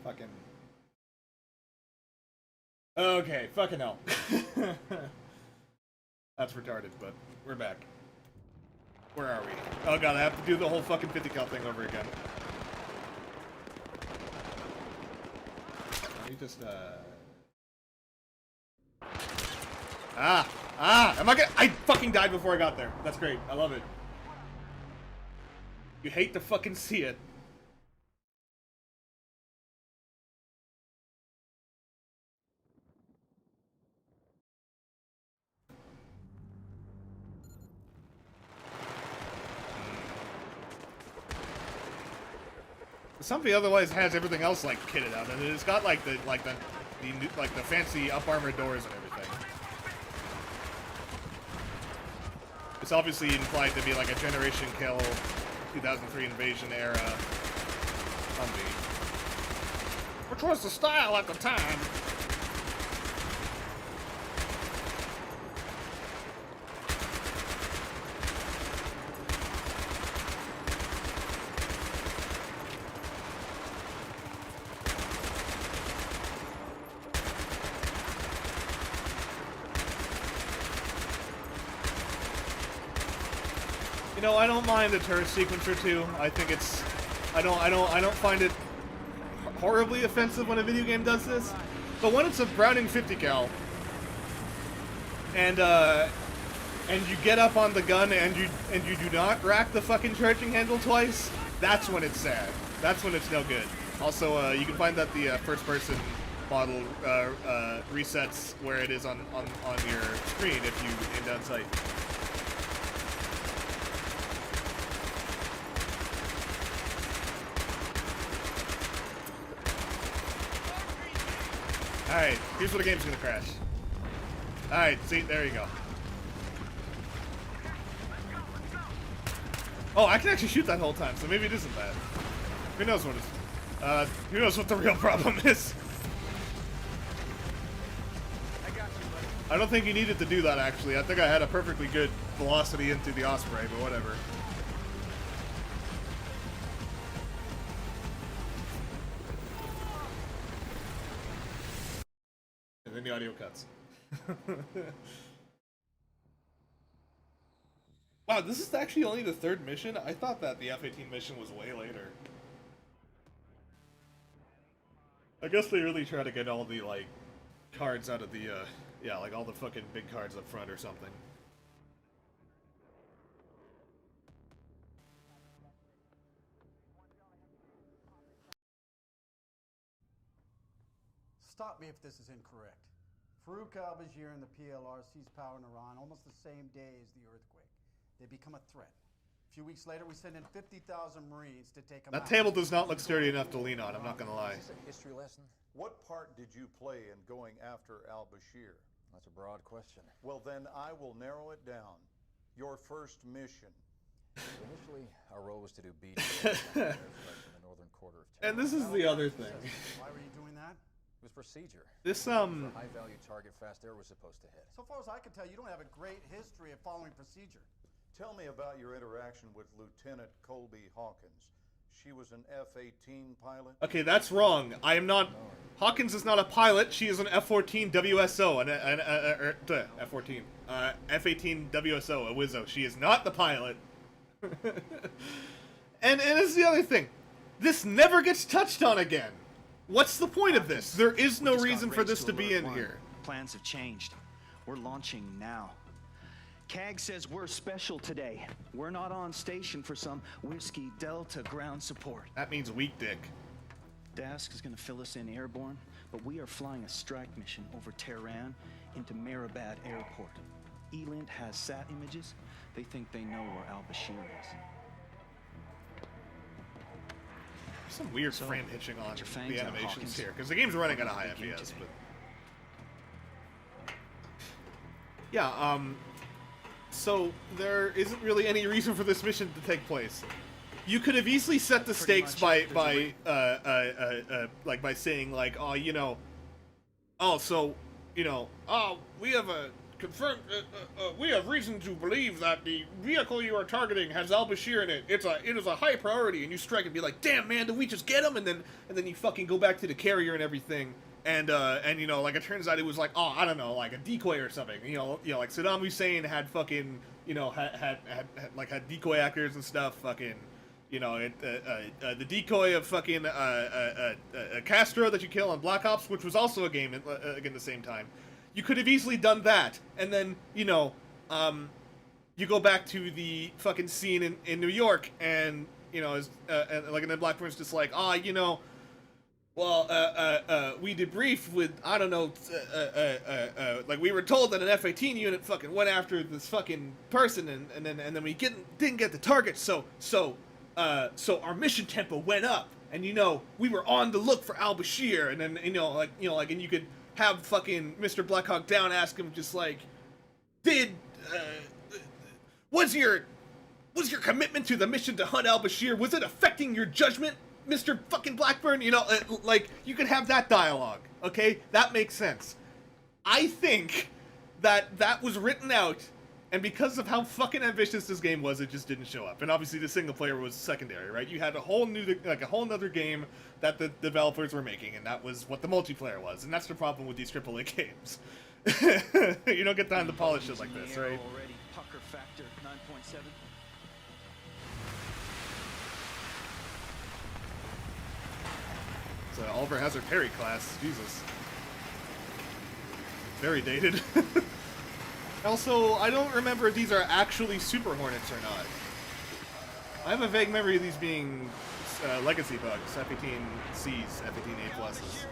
Fucking... Okay, fucking hell. That's retarded, but we're back. Where are we? Oh god, I have to do the whole fucking 50 cal thing over again. Let me just, am I gonna... I fucking died before I got there. That's great. I love it. You hate to fucking see it. Something otherwise has everything else like kitted out, and it's got like the fancy up armor doors and everything. It's obviously implied to be like a Generation Kill 2003 Invasion era Humvee, which was the style at the time. You know, I don't mind the turret sequence or two. I think it's, I don't find it horribly offensive when a video game does this. But when it's a Browning 50 cal, and you get up on the gun and you do not rack the fucking charging handle twice, that's when it's sad. That's when it's no good. Also, you can find that the first-person model resets where it is on your screen if you aim down sight. Alright, here's where the game's gonna crash. Alright, see, there you go. Oh, I can actually shoot that whole time, so maybe it isn't bad. Who knows what it's... who knows what the real problem is? I don't think you needed to do that, actually. I think I had a perfectly good velocity into the Osprey, but whatever. And then the audio cuts. Wow, this is actually only the third mission? I thought that the F-18 mission was way later. I guess they really try to get all the, like, cards out of the, yeah, like all the fucking big cards up front or something. Stop me if this is incorrect. Farouk al-Bashir and the PLR seized power in Iran almost the same day as the earthquake. They become a threat. A few weeks later, we send in 50,000 Marines to take them out. That table does not look sturdy enough to lean on, I'm not gonna lie. Is this a history lesson? What part did you play in going after al-Bashir? That's a broad question. Well, then I will narrow it down. Your first mission. Initially, our role was to do beach in the northern quarter of Tehran. And this is the other thing. Why were you doing that? It was procedure. This, A high-value target fast air was supposed to hit. So far as I can tell, you don't have a great history of following procedure. Tell me about your interaction with Lieutenant Colby Hawkins. She was an F-18 pilot? Okay, that's wrong. I am not... Hawkins is not a pilot, she is an F-14 WSO, F-14. F-18 WSO, a Wizzo. She is not the pilot. and it's the other thing. This never gets touched on again. What's the point of this? There is no reason for this to be in here. Plans have changed. We're launching now. CAG says we're special today. We're not on station for some Whiskey Delta ground support. That means weak dick. Dask is gonna fill us in airborne, but we are flying a strike mission over Tehran into Mehrabad Airport. Eland has sat images. They think they know where al-Bashir is. Some weird frame hitching on your fangs the out, animations Hawkins. here, because the game's running at a high FPS, but... Yeah, so there isn't really any reason for this mission to take place. You could have easily set the stakes by saying like, oh, you know, oh, so, you know, oh, we have a confirm. We have reason to believe that the vehicle you are targeting has al-Bashir in it. It is a high priority, and you strike and be like, damn man, did we just get him? And then you fucking go back to the carrier and everything, and you know, like it turns out it was like, oh, I don't know, like a decoy or something. You know, like Saddam Hussein had fucking, you know, had decoy actors and stuff. Fucking, you know, the decoy of fucking Castro that you kill on Black Ops, which was also a game again the same time. You could have easily done that, and then, you know, you go back to the fucking scene in New York, and, you know, and then Blackburn's just like, you know, well, we debriefed with, I don't know, like, we were told that an F-18 unit fucking went after this fucking person, and then we didn't get the target, so our mission tempo went up, and, you know, we were on the look for al-Bashir, and then, and you could have fucking Mr. Black Hawk Down ask him just like, was your commitment to the mission to hunt al-Bashir, was it affecting your judgment, Mr. fucking Blackburn? You know, like, you could have that dialogue, okay? That makes sense. I think that was written out, and because of how fucking ambitious this game was, it just didn't show up. And obviously the single player was secondary, right? You had a whole nother game that the developers were making, and that was what the multiplayer was. And that's the problem with these AAA games. You don't get time to polish it like this, right? Already. Pucker factor 9.7. It's an Oliver Hazard Perry class. Jesus. Very dated. Also, I don't remember if these are actually Super Hornets or not. I have a vague memory of these being legacy bugs, F-18Cs, F-18A pluses.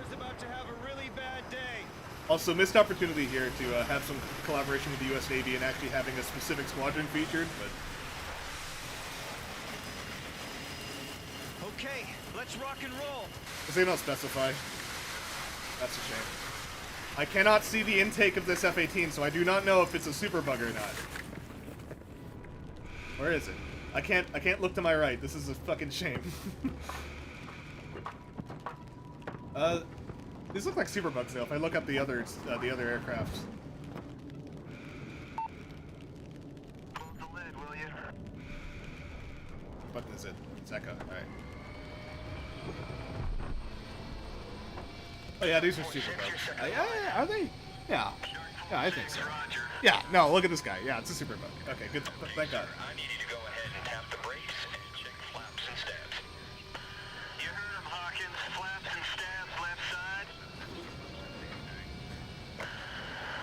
Also, missed opportunity here to have some collaboration with the US Navy and actually having a specific squadron featured, but... Okay, let's rock and roll. Because they don't specify. That's a shame. I cannot see the intake of this F-18, so I do not know if it's a super bug or not. Where is it? I can't look to my right. This is a fucking shame. These look like super bugs though. If I look up the other aircrafts. What button is it? It's Echo. All right. Oh yeah, these are super bugs. Yeah, are they? Yeah. Yeah, I think so. Yeah, no, look at this guy. Yeah, it's a super bug. Okay, good. Thank God. I need you to go ahead and tap the brakes and check flaps and stabs. You heard him, Hawkins. Flaps and stabs, left side.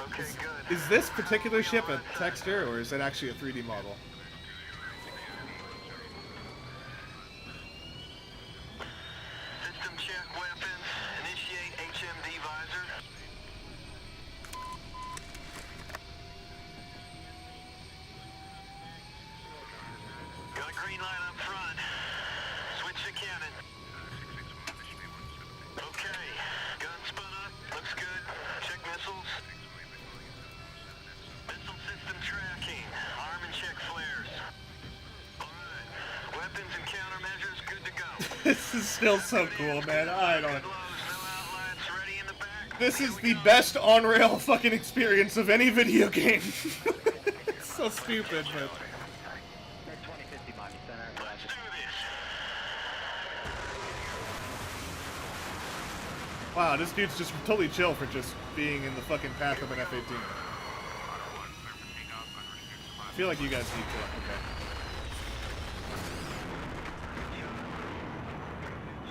Okay, good. Is this particular ship a texture, or is it actually a 3D model? System check weapons. Initiate HMD visor. Got a green light up front. Switch to cannon. Okay. Gun spun up. Looks good. Check missiles. Missile system tracking. Arm and check flares. Alright. Weapons and countermeasures good to go. This is still so cool, man. I don't... Good lows, no outlets, ready in the back. This is Here we the go. best on-rail fucking experience of any video game. It's so stupid, but... Let's do this. Wow, this dude's just totally chill for just being in the fucking path of an F-18. I feel like you guys need to. Okay.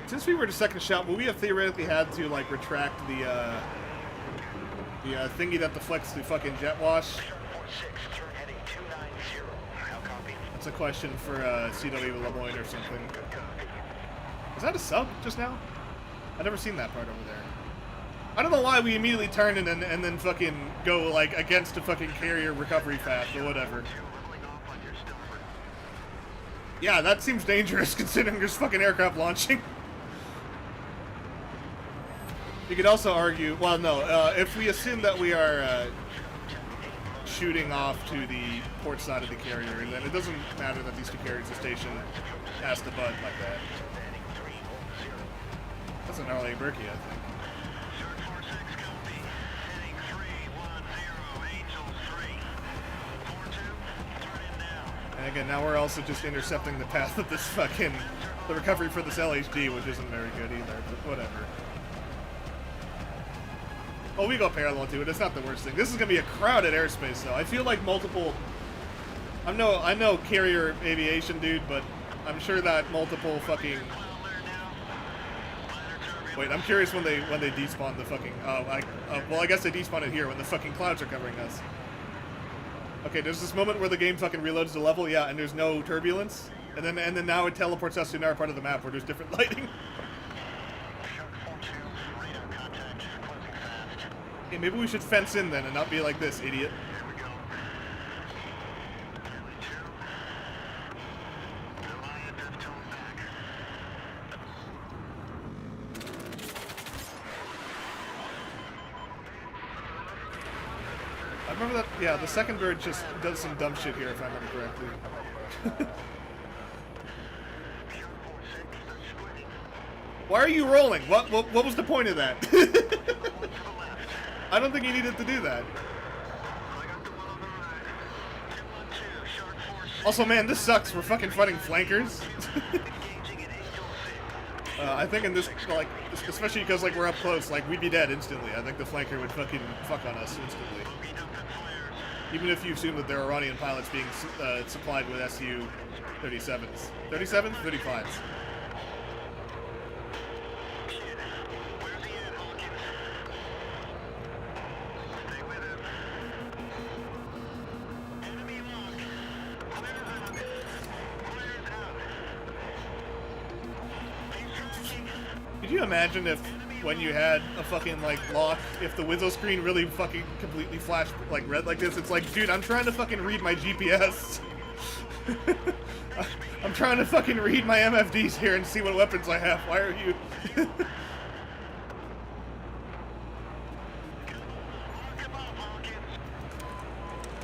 Since we were the second shot, would we have theoretically had to, like, retract the thingy that deflects the fucking jet wash? That's a question for CW Lemoyne or something. Was that a sub just now? I've never seen that part over there. I don't know why we immediately turned and then fucking go, like, against a fucking carrier recovery path or whatever. Yeah, that seems dangerous considering there's fucking aircraft launching. You could also argue, well, no, if we assume that we are shooting off to the port side of the carrier, then it doesn't matter that these two carriers are stationed past the bud like that. That's an early Berkey, I think. And again, now we're also just intercepting the path of this fucking... the recovery for this LHD, which isn't very good either, but whatever. Oh, we go parallel to it. It's not the worst thing. This is gonna be a crowded airspace, though. I feel like multiple... I know carrier aviation, dude, but I'm sure that multiple fucking... Wait, I'm curious when they despawn the fucking... well, I guess they despawn it here when the fucking clouds are covering us. Okay, there's this moment where the game fucking reloads the level, yeah, and there's no turbulence, and then now it teleports us to another part of the map where there's different lighting. Hey, maybe we should fence in then and not be like this, idiot. I remember that, yeah, the second bird just does some dumb shit here, if I remember correctly. Why are you rolling? What was the point of that? I don't think you needed to do that. Also, man, this sucks. We're fucking fighting flankers. I think in this, like, especially because, like, we're up close, like, we'd be dead instantly. I think the flanker would fucking fuck on us instantly. Even if you assume that there are Iranian pilots being supplied with Su-37s. 37s? 35s. Could you imagine if, when you had a fucking, like, lock, if the Wizzo screen really fucking completely flashed, like, red like this? It's like, dude, I'm trying to fucking read my GPS. I'm trying to fucking read my MFDs here and see what weapons I have. Why are you...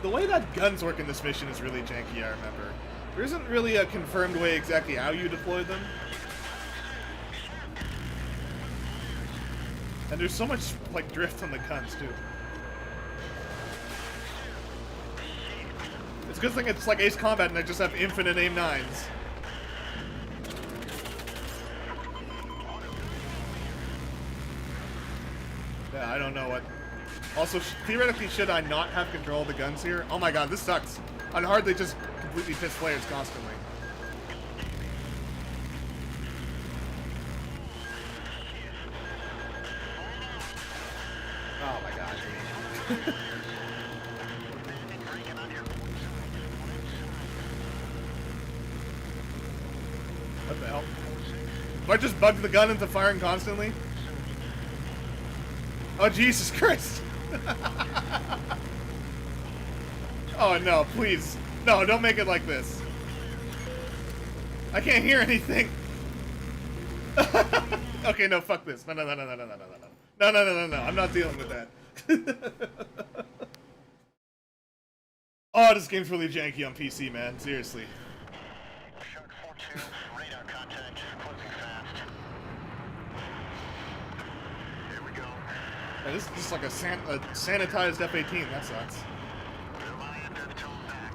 The way that guns work in this mission is really janky, I remember. There isn't really a confirmed way exactly how you deploy them. And there's so much, like, drift on the guns, too. It's a good thing it's like Ace Combat and I just have infinite aim 9s. Yeah, I don't know what... Also, theoretically, should I not have control of the guns here? Oh my god, this sucks. On hard, they just completely piss players constantly. Oh my god, dude. What the hell? Do I just bug the gun into firing constantly? Oh, Jesus Christ! Oh no, please. No, don't make it like this. I can't hear anything. Okay, no, fuck this. No. No, I'm not dealing with that. Oh, this game's really janky on PC, man. Seriously. Shark 4-2, radar contact, closing fast. Here we go. Yeah, this is just like a sanitized F-18. That sucks. Reliant and tone back.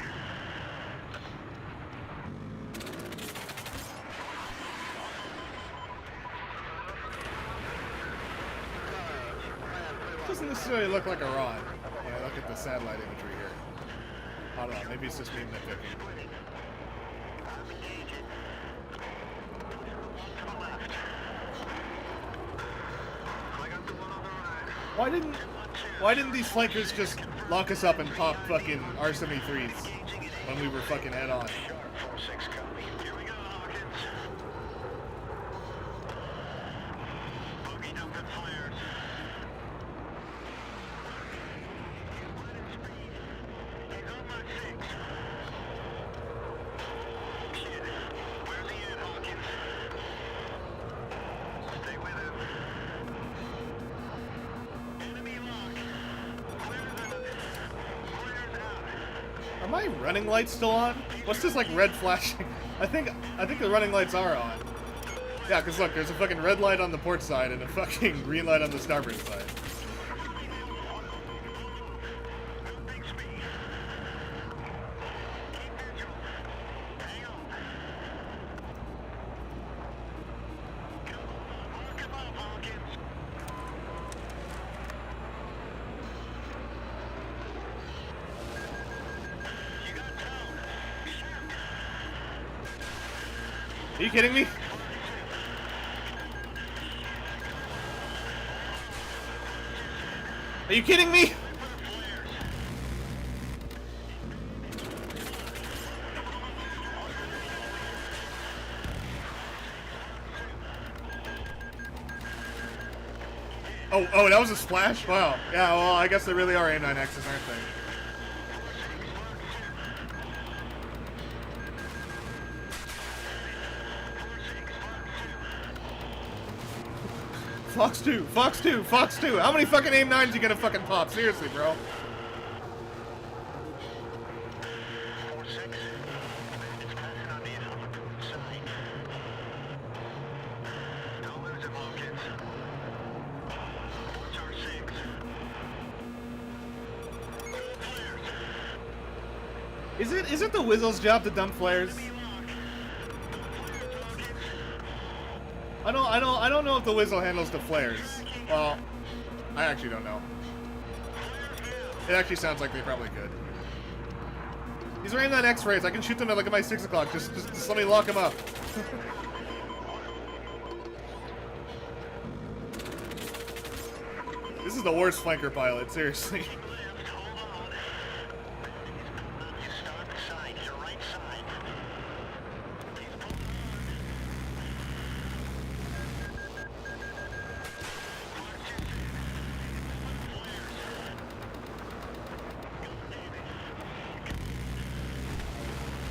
Doesn't necessarily look like Iran. When I look at the satellite imagery here. I don't know, maybe it's just me nitpicking. Why didn't these flankers just lock us up and pop fucking R-73s when we were fucking head on? Here we go, Hawkins. Boogie dump and flares. He's on my 6. Shit. Where's he at, Hawkins? Stay with him. Enemy lock. Clears out. Are my running lights still on? What's this like red flashing? I think the running lights are on. Yeah, cause look, there's a fucking red light on the port side and a fucking green light on the starboard side. above, Hawkins. You got towed. Shoot. Are you kidding me? Are you kidding me? Oh, that was a splash? Wow. Yeah, well, I guess they really are A9Xs, aren't they? Fox 2, Fox 2, Fox 2. How many fucking AIM-9s you gonna fucking pop? Seriously, bro. 4-6. It's passing on the side. Don't lose him, Hawkins. Watch R6. Flares. Is it the Wizzle's job to dump flares? I don't know if the Wizzle handles the flares. Well, I actually don't know. It actually sounds like they probably could. These are AIM-9 X-rays. I can shoot them at like my 6 o'clock. Just let me lock them up. This is the worst flanker pilot, seriously.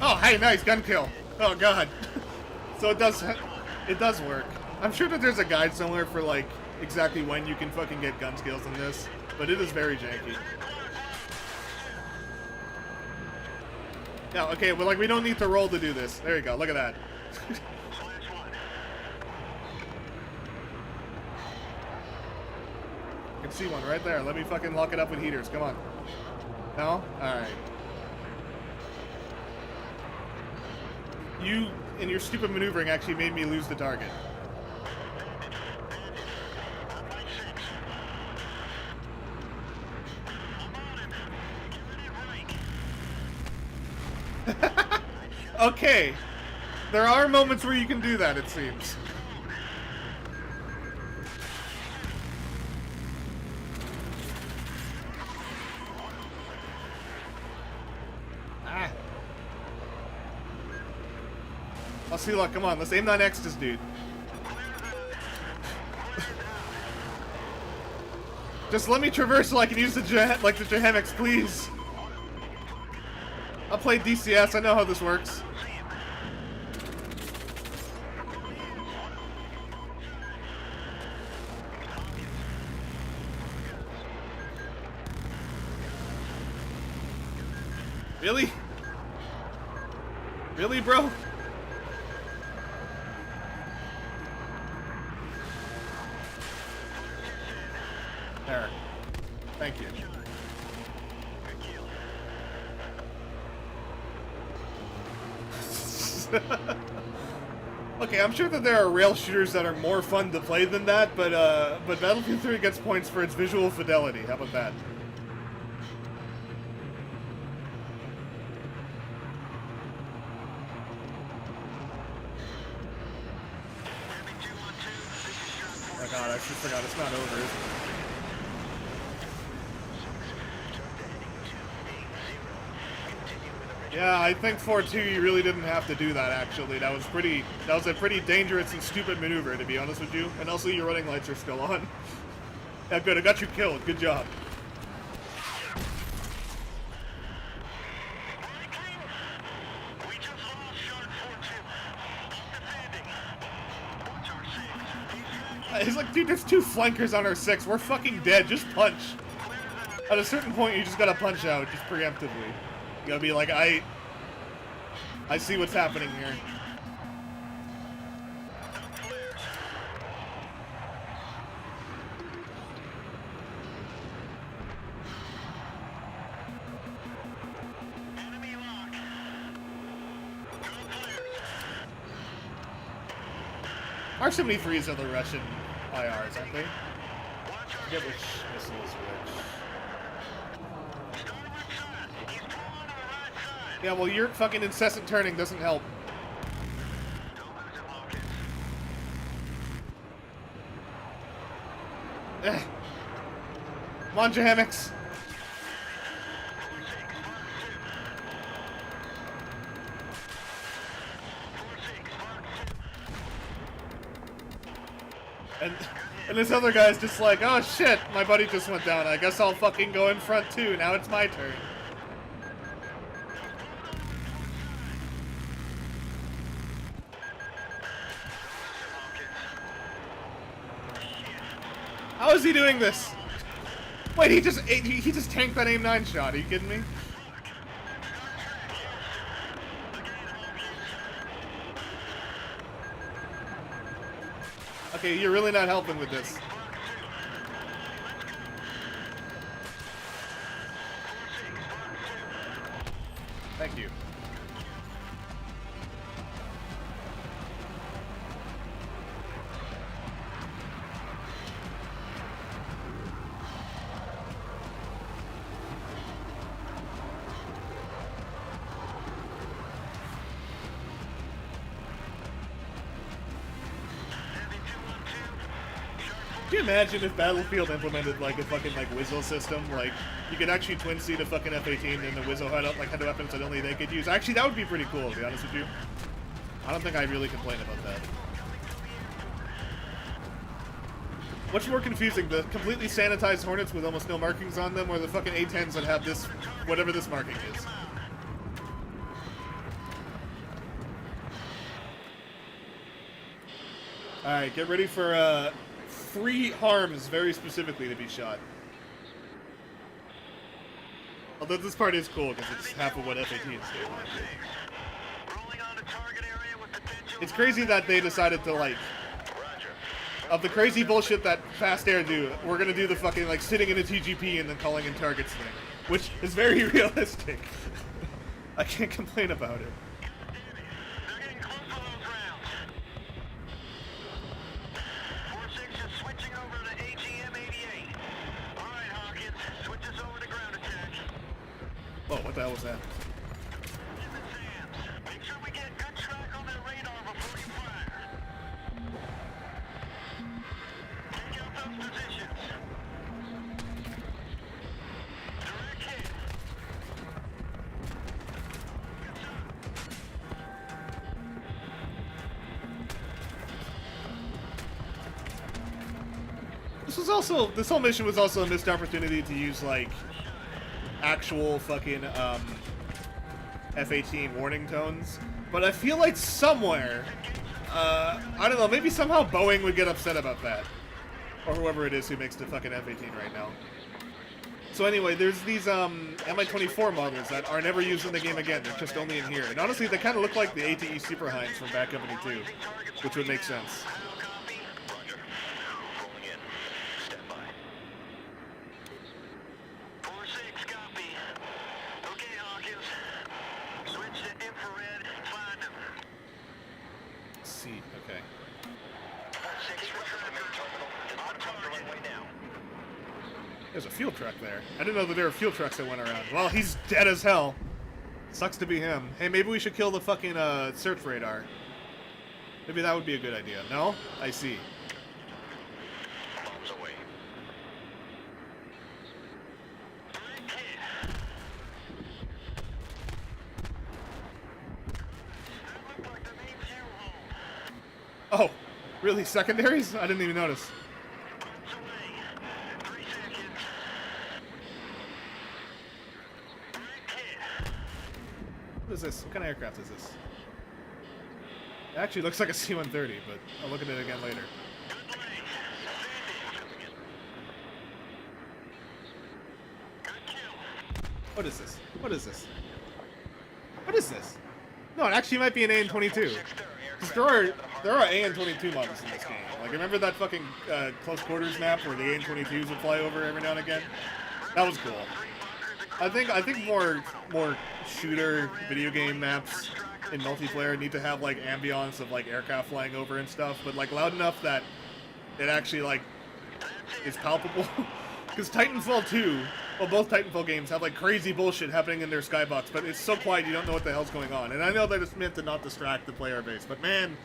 Oh, hey, nice gun kill. Oh god. So it does work. I'm sure that there's a guide somewhere for like exactly when you can fucking get gun skills in this, but it is very janky. Yeah, okay, well, like, we don't need to roll to do this. There you go, look at that. I can see one right there. Let me fucking lock it up with heaters. Come on. No? Alright. You, in your stupid maneuvering, actually made me lose the target. Okay. There are moments where you can do that, it seems. Ah. Let's see, look, come on, let's AIM-9X this dude. Just let me traverse so I can use the Jehemix, please. I'll play DCS, I know how this works. Really? Really, bro? There. Thank you. Okay, I'm sure that there are rail shooters that are more fun to play than that, but Battlefield 3 gets points for its visual fidelity. How about that? Oh god, I just forgot it's not over, is it? Yeah, I think 4-2 you really didn't have to do that actually. That was a pretty dangerous and stupid maneuver, to be honest with you. And also your running lights are still on. Yeah, good, I got you killed. Good job. It's like, dude, there's 2 flankers on our 6. We're fucking dead. Just punch. At a certain point, you just gotta punch out, just preemptively. You gotta be like, I see what's happening here. R-73s are the Russian IRs, aren't they? I forget which missile is which. Yeah, well, your fucking incessant turning doesn't help. Come on, hammocks. And this other guy's just like, oh shit, my buddy just went down. I guess I'll fucking go in front too. Now it's my turn. How is he doing this? Wait, he just tanked that aim 9 shot. Are you kidding me? Okay, you're really not helping with this. Thank you. Can you imagine if Battlefield implemented like a fucking like Wizzo system? Like you could actually twin seat a fucking F-18 and the Wizzo had weapons that only they could use. Actually, that would be pretty cool, to be honest with you. I don't think I'd really complain about that. What's more confusing, the completely sanitized Hornets with almost no markings on them, or the fucking A-10s that have this, whatever this marking is? Alright, get ready for 3 harms very specifically to be shot. Although this part is cool because it's half of what F-18s do. It's crazy that they decided to like, of the crazy bullshit that Fast Air do, we're gonna do the fucking like sitting in a TGP and then calling in targets thing, which is very realistic. I can't complain about it. Whoa, what the hell was that? Make sure we get good track on their radar before you fire. Take out those positions. Direct hit. This whole mission was also a missed opportunity to use like actual fucking F-18 warning tones, but I feel like somewhere, I don't know, maybe somehow Boeing would get upset about that, or whoever it is who makes the fucking F-18 right now. So anyway, there's these Mi-24 models that are never used in the game again. They're just only in here, and honestly, they kind of look like the ATE Super Hinds from Bad Company 2, which would make sense. There's a fuel truck there. I didn't know that there were fuel trucks that went around. Well, he's dead as hell. Sucks to be him. Hey, maybe we should kill the fucking search radar. Maybe that would be a good idea. No? I see. Bombs away. Oh, really? Secondaries? I didn't even notice. What is this? What kind of aircraft is this? It actually looks like a C-130, but I'll look at it again later. What is this? What is this? What is this? No, it actually might be an AN-22. Because there are AN-22 models in this game. Like, remember that fucking close quarters map where the AN-22s would fly over every now and again? That was cool. I think more shooter video game maps in multiplayer need to have like ambience of like aircraft flying over and stuff, but like loud enough that it actually like is palpable. Because Titanfall 2, well, both Titanfall games have like crazy bullshit happening in their skybox, but it's so quiet you don't know what the hell's going on. And I know that it's meant to not distract the player base, but man,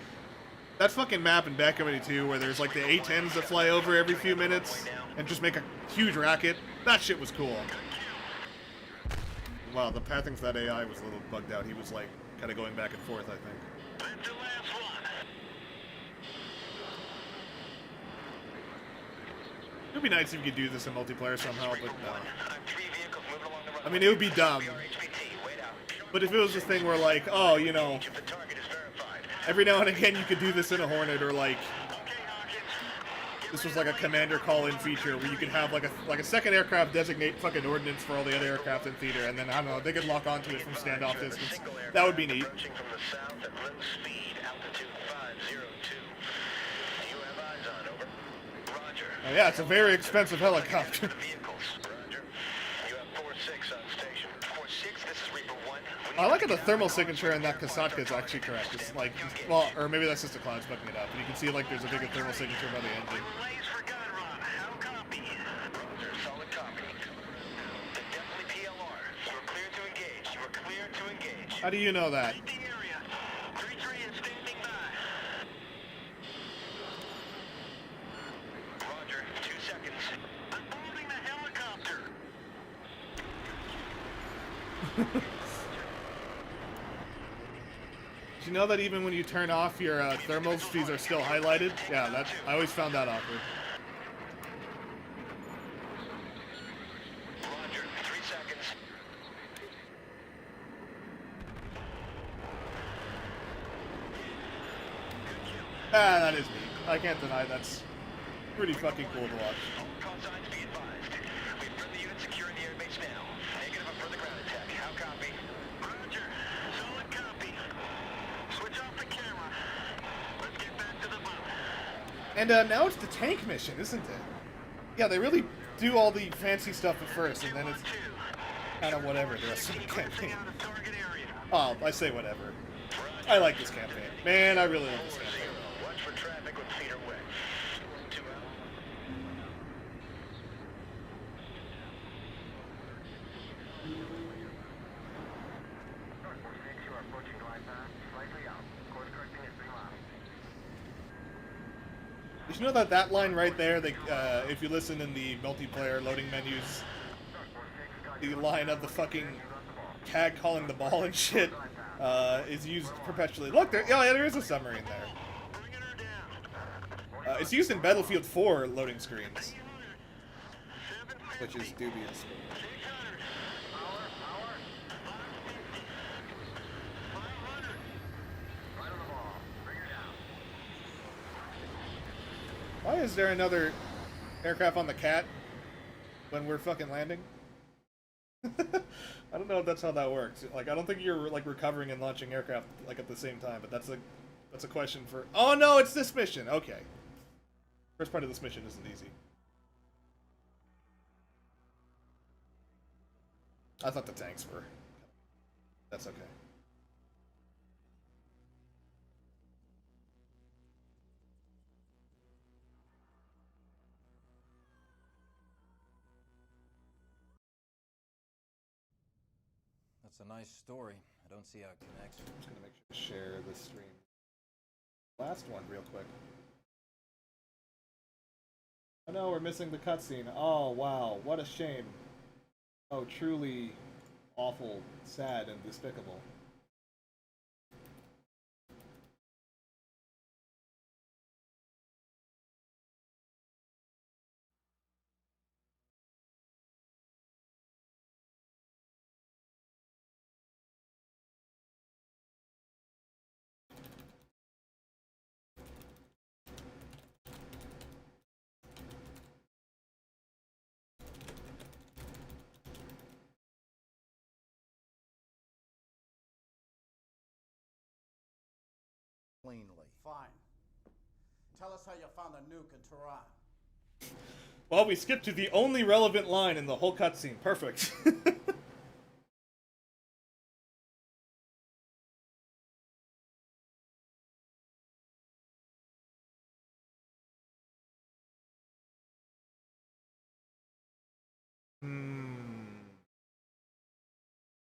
that fucking map in Bad Company 2 where there's like the A-10s that fly over every few minutes and just make a huge racket, that shit was cool. Wow, the pathing for that AI was a little bugged out. He was like kind of going back and forth, I think. That's the last one. It would be nice if you could do this in multiplayer somehow, but no. I'm 3 vehicles moving along the runway. I mean, it would be dumb. BRHPT, wait out. But if it was a thing where like, oh, you know, If the target is verified. every now and again you could do this in a Hornet, or like Okay, Hawkins. this was like a commander call-in feature where you could have like a second aircraft designate fucking ordnance for all the other aircraft in theater, and then I don't know, they could lock onto it from standoff distance. That would be neat. Approaching from the south at low speed, altitude 502. Do you have eyes on? Over. Roger. Oh, yeah, it's a very expensive helicopter. Vehicles. Roger. You have 4-6 on station. 4-6, this is Reaper 1. I like how the thermal signature in that Kasatka is actually correct. It's like, well, or maybe that's just the clouds fucking it up, but you can see like there's a bigger thermal signature by the engine. Relays for gun run. How copy? Roger, solid copy. They're definitely PLR. You are clear to engage. You are clear to engage. How do you know that? The area. 3-3 is standing by. Roger, 2 seconds. I'm boarding the helicopter. Did you know that even when you turn off your thermals, these are still highlighted? Yeah, that I always found that awkward. Roger, 3 seconds. Ah, that is neat. I can't deny that's pretty fucking cool to watch. Call signs be advised. We have friendly units securing the airbase now. Negative on further ground attack. How copy? Roger. Solid copy. Switch off the camera. Let's get back to the boat. And now it's the tank mission, isn't it? Yeah, they really do all the fancy stuff at first, and then it's kind of whatever the rest of the campaign. Out of target area. Oh, I say whatever. I like this campaign. Man, I really like this campaign. Watch for traffic with feet wet. 2 out. You are approaching glide path. Slightly out. Course correcting at 3 miles. Did you know that that line right there, they, if you listen in the multiplayer loading menus, the line of the fucking tag calling the ball and shit is used perpetually. Look, there, oh yeah, there is a submarine there. Bringing her down. It's used in Battlefield 4 loading screens, which is dubious. 600. Power. 500. Right on the ball. Bring her down. Why is there another aircraft on the Cat when we're fucking landing? I don't know if that's how that works. Like, I don't think you're like recovering and launching aircraft like at the same time. But that's a question for. Oh no, it's this mission. Okay, first part of this mission isn't easy. I thought the tanks were. That's okay. That's a nice story. I don't see how it connects. I'm just gonna make sure to share this stream. Last one, real quick. Oh no, we're missing the cutscene. Oh wow, what a shame. Oh, truly awful, sad, and despicable. Cleanly. Fine. Tell us how you found the nuke in Tehran. Well, we skipped to the only relevant line in the whole cutscene. Perfect.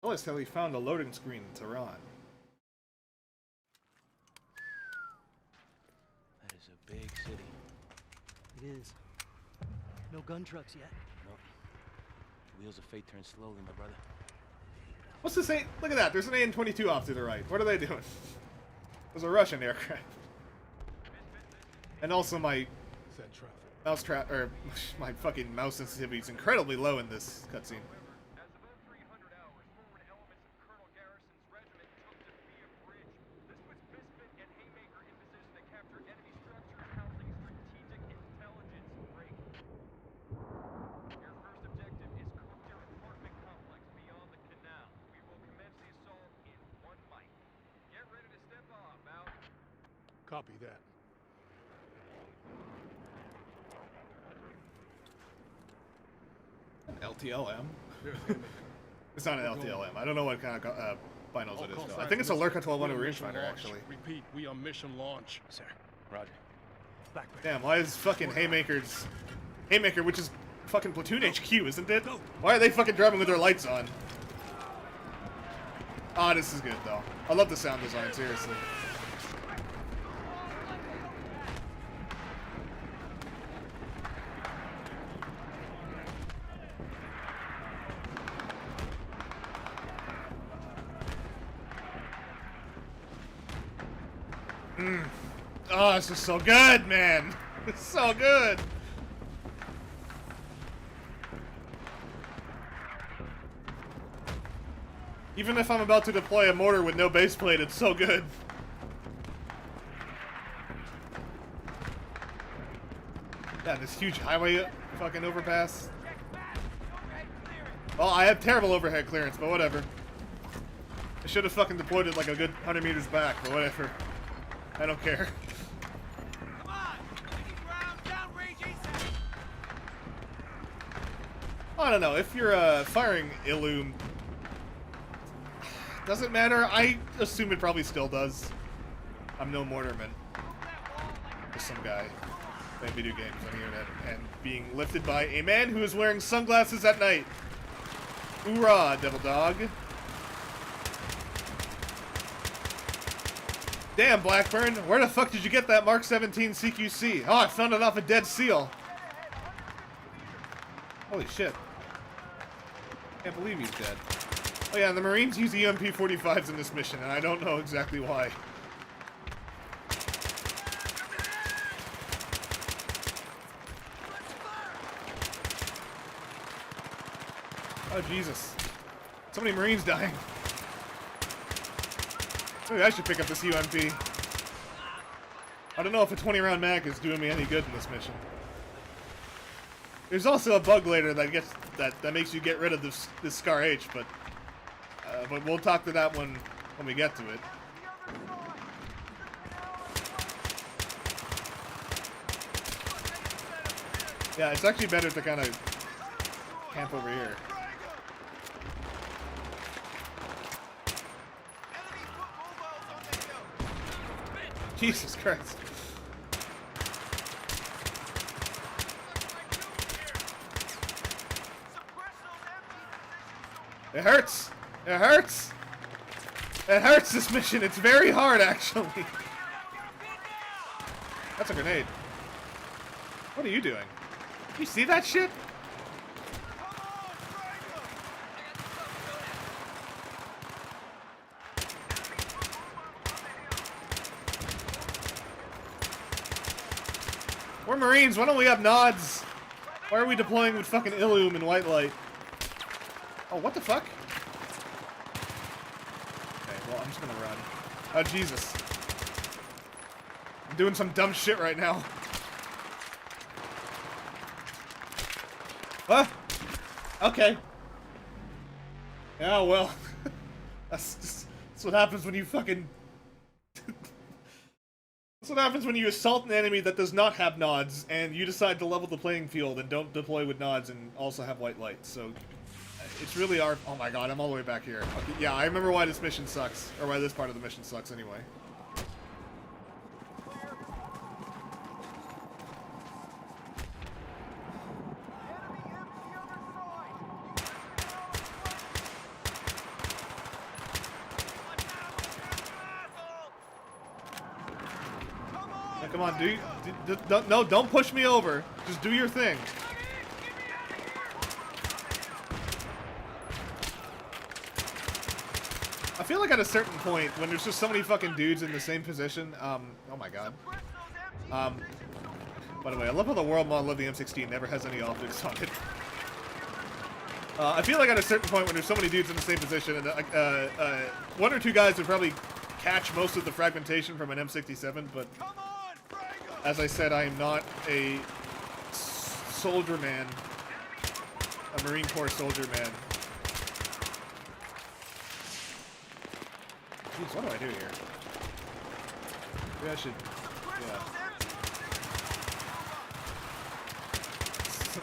Tell us how we found a loading screen in Tehran. That is a big city. It is. No gun trucks yet. Nope. Wheels of fate turn slowly, my brother. What's this? Look at that. There's an AN-22 off to the right. What are they doing? There's a Russian aircraft. And also my mouse trap, or my fucking mouse sensitivity is incredibly low in this cutscene. As of 0300 hours, forward elements of Colonel Garrison's regiment took to BF3. This puts Misfit and Haymaker in position to capture enemy structures housing strategic intelligence break. Your first objective is Cookter apartment complex beyond the canal. We will commence the assault in 1 mic. Get ready to step off, out. Copy that. LTLM? It's not an LTLM. I don't know what kind of finals it is, though. I think it's a Lurka 12-1 rangefinder, actually. Repeat, we on mission launch. Sir. Roger. Blackbird. Damn, why is fucking Haymaker, which is fucking Platoon HQ, isn't it? Why are they fucking driving with their lights on? Ah, this is good, though. I love the sound design, seriously. Oh, this is so good, man. It's so good. Even if I'm about to deploy a mortar with no base plate, it's so good. Yeah, this huge highway fucking overpass. Well, I have terrible overhead clearance, but whatever. I should have fucking deployed it like a good 100 meters back, but whatever. I don't care. Come on! Ground, downrange ASAP! I don't know, if you're firing Illum, does it matter? I assume it probably still does. I'm no mortarman. Just some guy playing video games on the internet and being lifted by a man who is wearing sunglasses at night. Hoorah, devil dog. Damn, Blackburn, where the fuck did you get that Mark 17 CQC? Oh, I found it off a dead seal. Holy shit. Can't believe he's dead. Oh yeah, the Marines use EMP-45s in this mission, and I don't know exactly why. Oh, Jesus. So many Marines dying. Maybe I should pick up this UMP. I don't know if a 20-round mag is doing me any good in this mission. There's also a bug later that makes you get rid of this Scar H, but we'll talk to that one when we get to it. Yeah, it's actually better to kind of camp over here. Jesus Christ. It hurts. It hurts. It hurts, this mission. It's very hard, actually. That's a grenade. What are you doing? You see that shit? We're Marines. Why don't we have nods? Why are we deploying with fucking Illum and white light? Oh, what the fuck? Okay, well, I'm just gonna run. Oh, Jesus. I'm doing some dumb shit right now. Huh? Okay. Yeah, well. That's what happens when you fucking... That's what happens when you assault an enemy that does not have nods, and you decide to level the playing field and don't deploy with nods and also have white light, so... It's really our... Oh my god, I'm all the way back here. Okay, yeah, I remember why this mission sucks. Or why this part of the mission sucks, anyway. come on, don't push me over. Just do your thing. I feel like at a certain point, when there's just so many fucking dudes in the same position, oh my god. By the way, I love how the world model of the M16 never has any optics on it. I feel like at a certain point when there's so many dudes in the same position, and one or two guys would probably catch most of the fragmentation from an M67, but as I said, I am not a soldier man, a Marine Corps soldier man. Jeez, what do I do here? Maybe I should, yeah.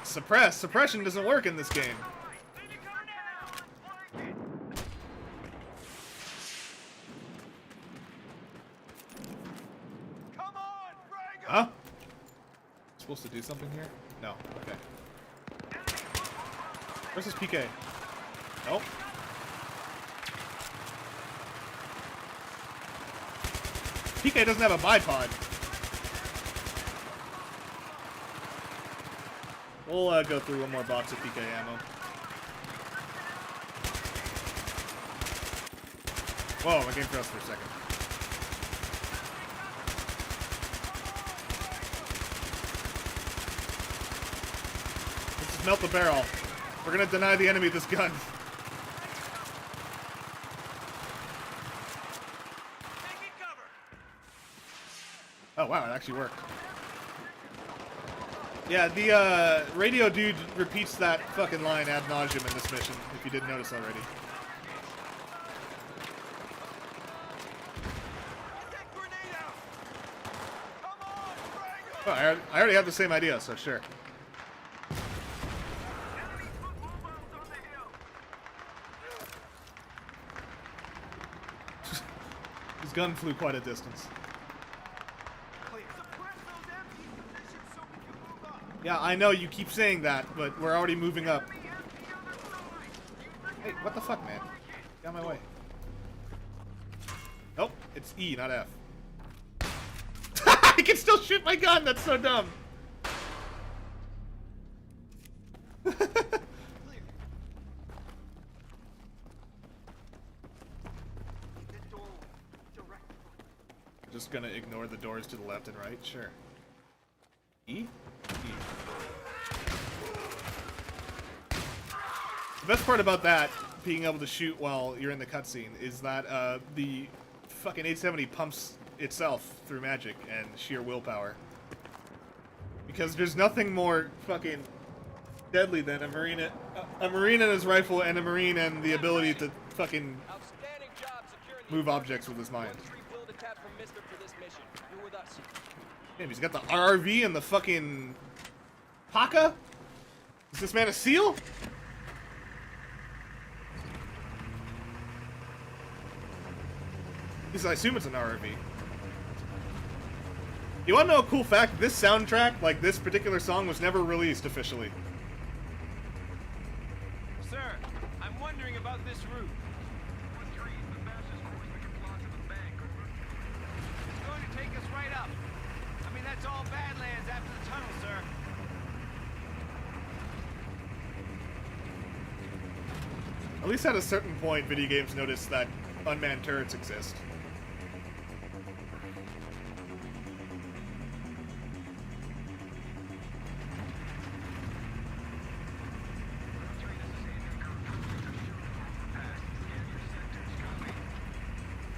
Suppress. Suppression doesn't work in this game. Huh? Supposed to do something here? No. Okay. Where's this PK? Nope. PK doesn't have a bipod. We'll go through one more box of PK ammo. Whoa, my game froze for a second. Let's just melt the barrel. We're gonna deny the enemy this gun. Oh wow, it actually worked. Yeah, the radio dude repeats that fucking line ad nauseum in this mission, if you didn't notice already. Oh, I already have the same idea, so sure. His gun flew quite a distance. Yeah, I know you keep saying that, but we're already moving up. Hey, what the fuck, man? Get out of my way. Nope, it's E, not F. I can still shoot my gun! That's so dumb! Just gonna ignore the doors to the left and right? Sure. E? The best part about that, being able to shoot while you're in the cutscene, is that the fucking 870 pumps itself through magic and sheer willpower. Because there's nothing more fucking deadly than a Marine and his rifle, and a Marine and the ability to fucking move objects with his mind. Damn, he's got the RRV and the fucking Haka? Is this man a SEAL? At least I assume it's an RRV. You wanna know a cool fact? This soundtrack, like this particular song, was never released officially. Sir, I'm wondering about this route. It's going to take us right up. I mean, that's all Badlands after the tunnel, sir. At least at a certain point, video games notice that unmanned turrets exist.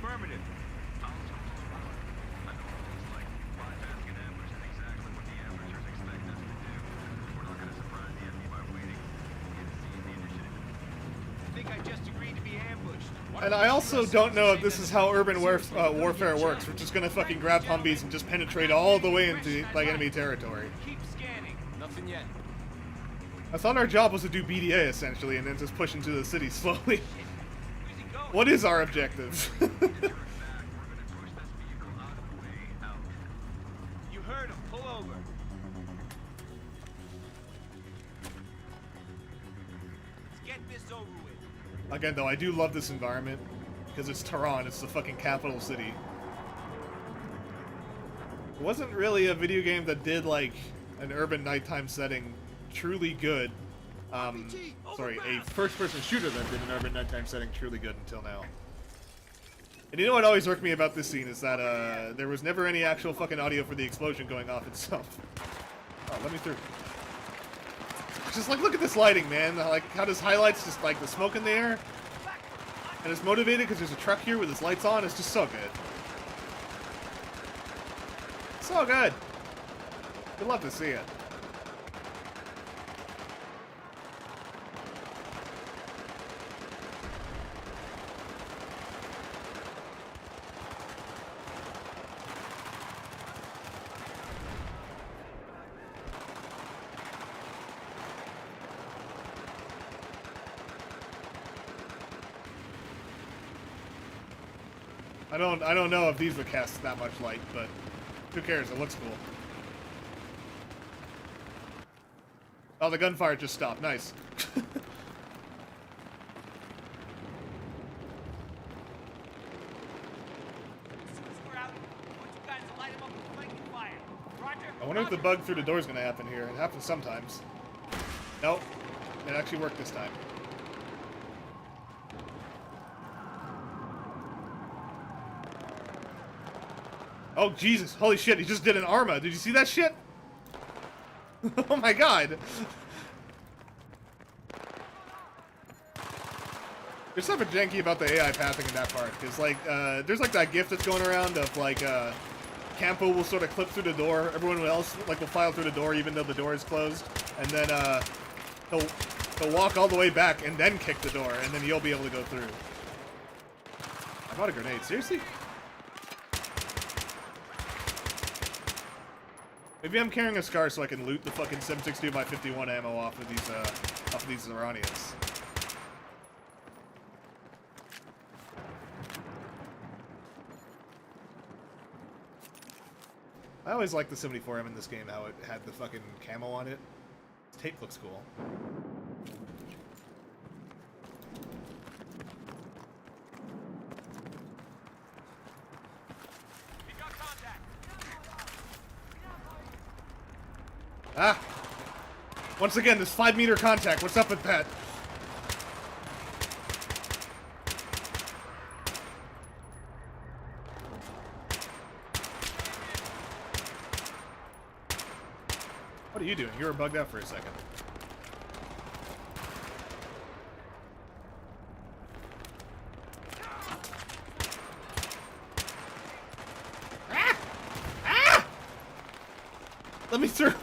Affirmative. And I also don't know if this is how urban warfare works. We're just gonna fucking grab Humvees and just penetrate all the way into like enemy territory. Keep scanning. Nothing yet. I thought our job was to do BDA essentially, and then just push into the city slowly. What is our objective? You heard him. Pull over. Let's get this over with. Again, though, I do love this environment because it's Tehran. It's the fucking capital city. It wasn't really a video game that did like an urban nighttime setting truly good. Sorry, a first-person shooter that did an urban nighttime setting truly good until now. And you know what always irked me about this scene is that there was never any actual fucking audio for the explosion going off itself. Oh, let me through. It's just like, look at this lighting, man. Like, how does highlights just like the smoke in the air? And it's motivated because there's a truck here with its lights on. It's just so good. So good. You'd love to see it. I don't know if these would cast that much light, but who cares? It looks cool. Oh, the gunfire just stopped. Nice. I wonder if the bug through the door is going to happen here. It happens sometimes. Nope. It actually worked this time. Oh, Jesus. Holy shit, he just did an Arma. Did you see that shit? Oh my god. There's something janky about the AI pathing in that part. Because, like, there's, like, that gif that's going around of, like, Campo will sort of clip through the door. Everyone else, like, will file through the door even though the door is closed. And then, he'll walk all the way back and then kick the door. And then you'll be able to go through. I bought a grenade. Seriously? Maybe I'm carrying a scar so I can loot the fucking 7.62x51 ammo off of these Iranians. I always liked the 74M in this game, how it had the fucking camo on it. The tape looks cool. Ah! Once again, this 5-meter contact. What's up with that? What are you doing? You were bugged out for a second. Ah! Ah! Let me through.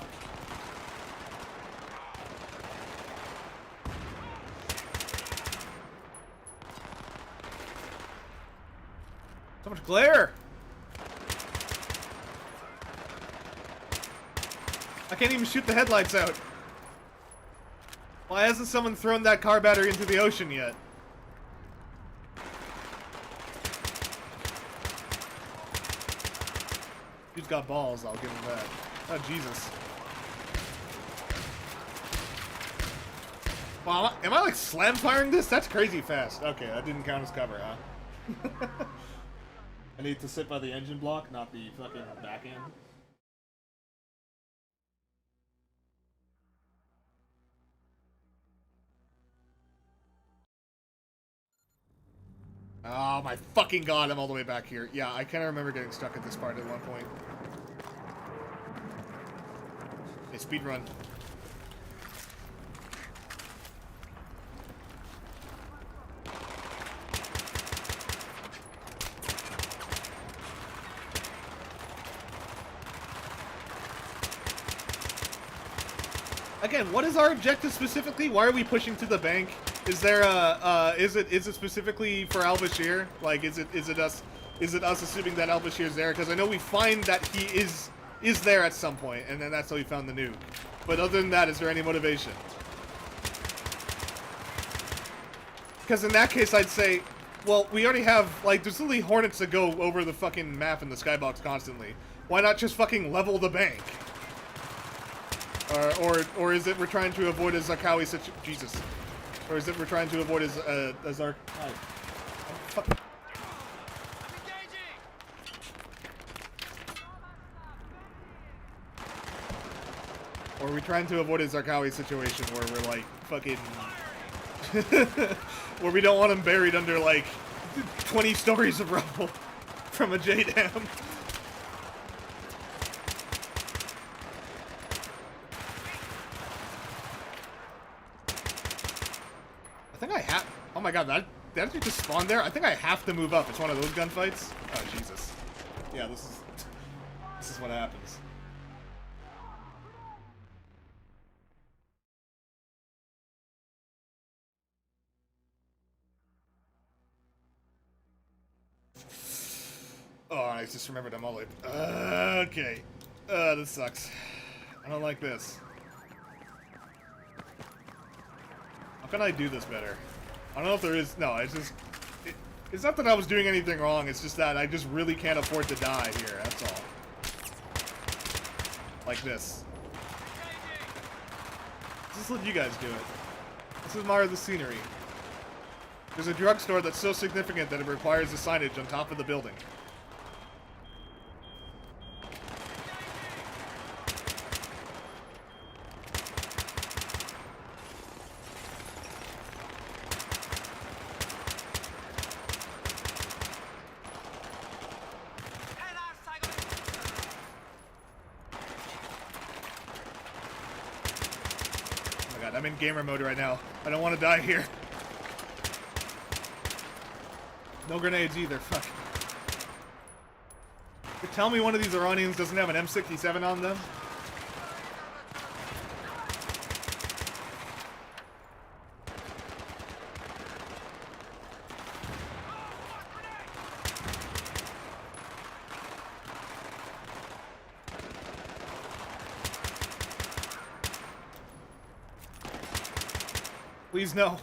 So much glare! I can't even shoot the headlights out. Why hasn't someone thrown that car battery into the ocean yet? Dude's got balls, I'll give him that. Oh, Jesus. Wow, am I like slam firing this? That's crazy fast. Okay, that didn't count as cover, huh? I need to sit by the engine block, not the fucking back end. Oh my fucking god, I'm all the way back here. Yeah, I kind of remember getting stuck at this part at one point. Okay, speed run. Again, what is our objective specifically? Why are we pushing to the bank? Is there is it specifically for Al-Bashir? Like, is it us assuming that Al-Bashir's there? Because I know we find that he is there at some point, and then that's how we found the nuke. But other than that, is there any motivation? Because in that case, I'd say, well, we already have, like, there's literally Hornets that go over the fucking map in the skybox constantly. Why not just fucking level the bank? Or is it we're trying to avoid a Zarqawi situation? Jesus. Or is it we're trying to avoid a Zarq... Oh, fuck. Or are we trying to avoid a Zarqawi situation where we're like fucking where we don't want him buried under like 20 stories of rubble from a J-dam? I think I have. Oh my god, that actually just spawned there? I think I have to move up. It's one of those gunfights. Oh Jesus. Yeah, this is what happens. Oh, I just remembered I'm all late. Okay. This sucks. I don't like this. How can I do this better? I don't know if there is... No, it's just... It's not that I was doing anything wrong, it's just that I just really can't afford to die here, that's all. Like this. Just let you guys do it. Let's admire the scenery. There's a drugstore that's so significant that it requires a signage on top of the building. I'm in gamer mode right now. I don't want to die here. No grenades either. Fuck. You tell me one of these Iranians doesn't have an M67 on them? Please no.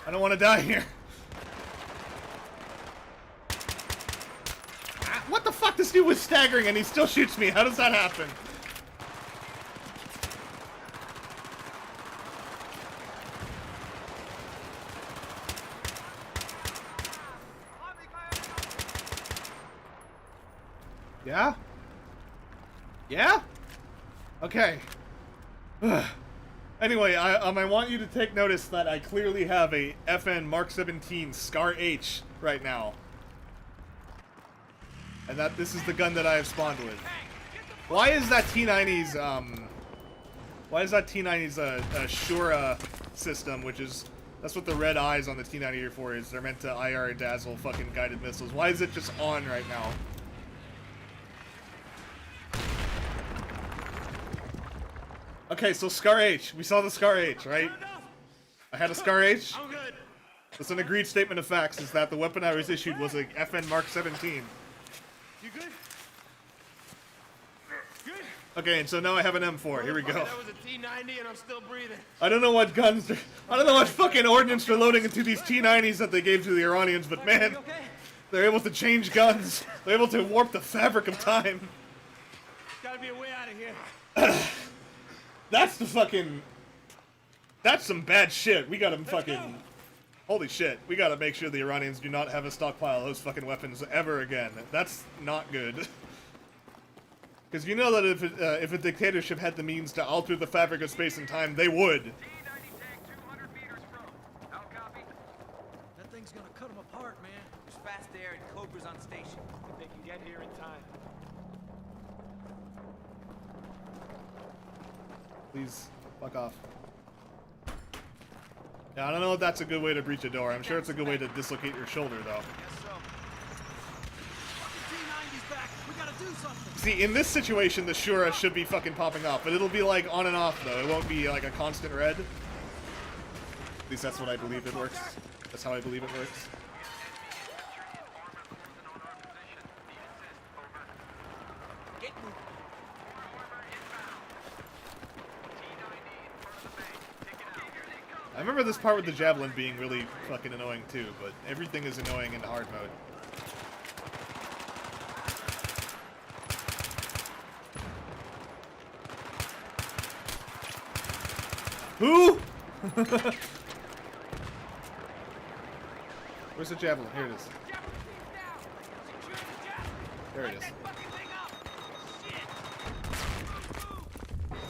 I don't want to die here. Ah, what the fuck? This dude was staggering and he still shoots me. How does that happen? Yeah? Yeah? Okay. Anyway, I want you to take notice that I clearly have a FN Mark 17 Scar H right now. And that this is the gun that I have spawned with. Why is that T90's, why is that T90's a Shura system, which is, that's what the red eyes on the T90 are for, is they're meant to IR dazzle fucking guided missiles. Why is it just on right now? Okay, so Scar H. We saw the Scar H, right? I had a Scar H. I'm good. That's an agreed statement of facts, is that the weapon I was issued was a FN Mark 17. You good? Good? Okay, and so now I have an M4. Here we go. That was a T90 and I'm still breathing. I don't know what guns, I don't know what fucking ordnance they're loading into these T90s that they gave to the Iranians, but man, they're able to change guns. They're able to warp the fabric of time. Gotta be a way out of here. That's the fucking... That's some bad shit. We gotta fucking... Holy shit. We gotta make sure the Iranians do not have a stockpile of those fucking weapons ever again. That's not good. Because you know that if a dictatorship had the means to alter the fabric of space and time, they would. T-90 tank 200 meters from. How copy? That thing's gonna cut them apart, man. There's fast air and Cobra's on station. If they can get here in time. Please, fuck off. Yeah, I don't know if that's a good way to breach a door. I'm sure it's a good way to dislocate your shoulder, though. Guess so. T-90's back. We gotta do something. See, in this situation, the Shura should be fucking popping off, but it'll be like on and off, though. It won't be like a constant red. At least that's what I believe it works. That's how I believe it works. I remember this part with the Javelin being really fucking annoying too, but everything is annoying in hard mode. Who? Where's the Javelin? Here it is. There it is.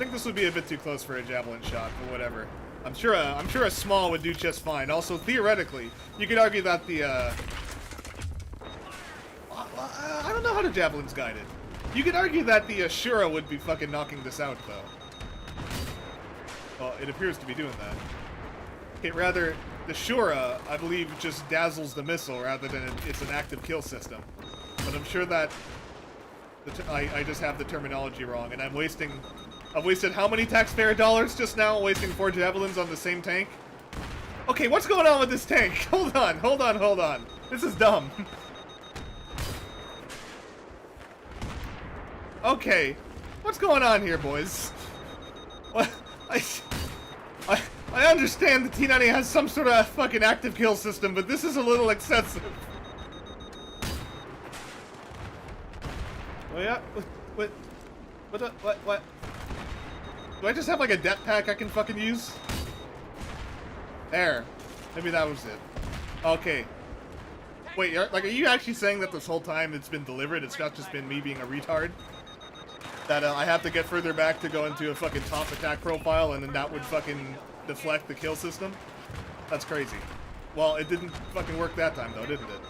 think this would be a bit too close for a javelin shot, but whatever. I'm sure a small would do just fine. Also, theoretically, you could argue that the I don't know how the javelin's guided. You could argue that the Ashura would be fucking knocking this out, though. Well, it appears to be doing that. Okay, rather, the Shura, I believe, just dazzles the missile rather than it's an active kill system. But I'm sure that I just have the terminology wrong, and I've wasted how many taxpayer dollars just now wasting 4 javelins on the same tank? Okay, what's going on with this tank? Hold on. This is dumb. Okay, what's going on here, boys? What? I understand the T-90 has some sort of fucking active kill system, but this is a little excessive. Oh yeah? What? Do I just have like a det pack I can fucking use? There. Maybe that was it. Okay. Wait, like, are you actually saying that this whole time it's been delivered? It's not just been me being a retard? That I have to get further back to go into a fucking top attack profile and then that would fucking deflect the kill system? That's crazy. Well, it didn't fucking work that time though, didn't it?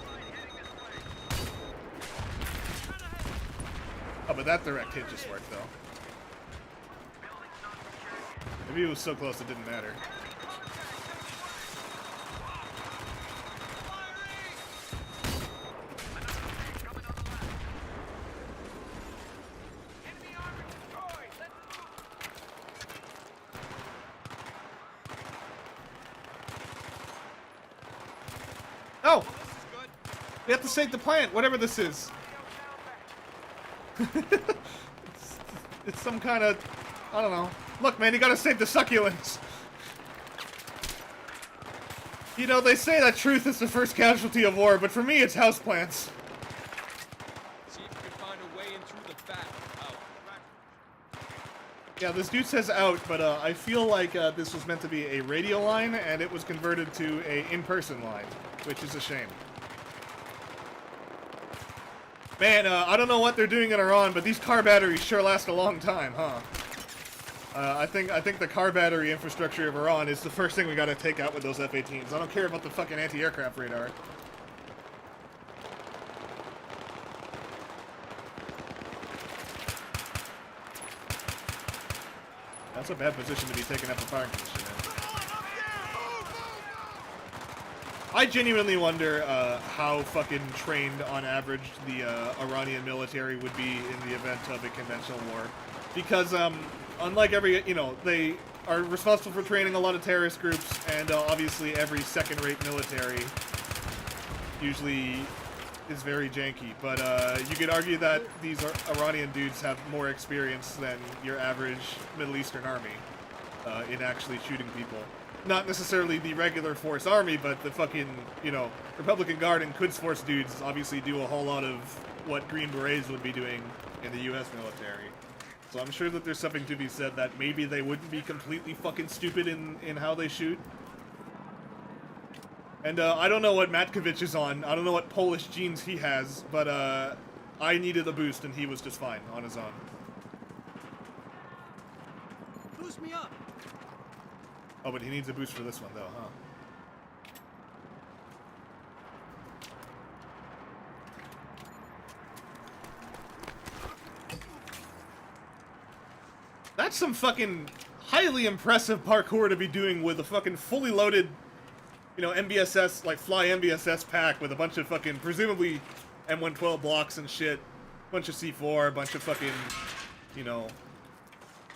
Oh, but that direct hit just worked though. Maybe it was so close it didn't matter. Oh! We have to save the plant, whatever this is. it's some kind of... I don't know. Look, man, you gotta save the succulents. You know, they say that truth is the first casualty of war, but for me, it's houseplants. See if you can find a way in through the back. Yeah, this dude says out, but I feel like this was meant to be a radio line, and it was converted to a in-person line, which is a shame. Man, I don't know what they're doing in Iran, but these car batteries sure last a long time, huh? I think the car battery infrastructure of Iran is the first thing we gotta take out with those F-18s. I don't care about the fucking anti-aircraft radar. That's a bad position to be taking up a firing position in. I genuinely wonder how fucking trained on average the Iranian military would be in the event of a conventional war. Because, unlike every, you know, they are responsible for training a lot of terrorist groups, and obviously every second-rate military usually is very janky. But you could argue that these Iranian dudes have more experience than your average Middle Eastern army in actually shooting people. Not necessarily the regular force army, but the fucking, you know, Republican Guard and Quds Force dudes obviously do a whole lot of what Green Berets would be doing in the U.S. military. So I'm sure that there's something to be said that maybe they wouldn't be completely fucking stupid in how they shoot. And I don't know what Matkovich is on. I don't know what Polish genes he has, but I needed a boost and he was just fine on his own. Boost me up! Oh, but he needs a boost for this one, though, huh? That's some fucking highly impressive parkour to be doing with a fucking fully loaded, you know, MBSS, like fly MBSS pack with a bunch of fucking, presumably, M112 blocks and shit. Bunch of C4, a bunch of fucking, you know,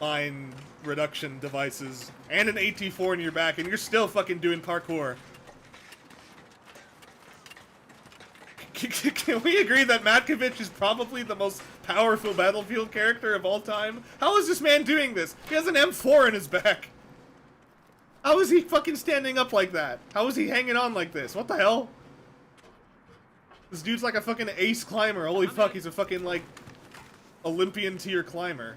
mine reduction devices, and an AT-4 in your back, and you're still fucking doing parkour. Can we agree that Matkovich is probably the most powerful battlefield character of all time? How is this man doing this? He has an M4 in his back. How is he fucking standing up like that? How is he hanging on like this? What the hell? This dude's like a fucking ace climber. Holy fuck, he's a fucking, like, Olympian tier climber.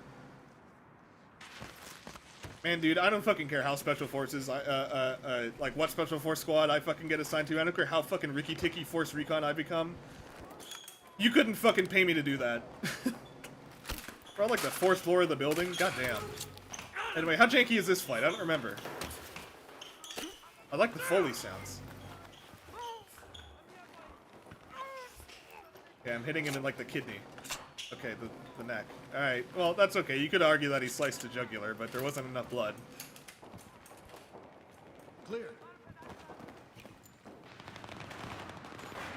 Man, dude, I don't fucking care how Special Forces, like what Special Force squad I fucking get assigned to. I don't care how fucking Ricky-Ticky Force Recon I become. You couldn't fucking pay me to do that. We're on like the 4th floor of the building? Goddamn. Anyway, how janky is this fight? I don't remember. I like the Foley sounds. Okay, I'm hitting him in, like, the kidney. Okay, the neck. Alright, well, that's okay. You could argue that he sliced the jugular, but there wasn't enough blood. Clear.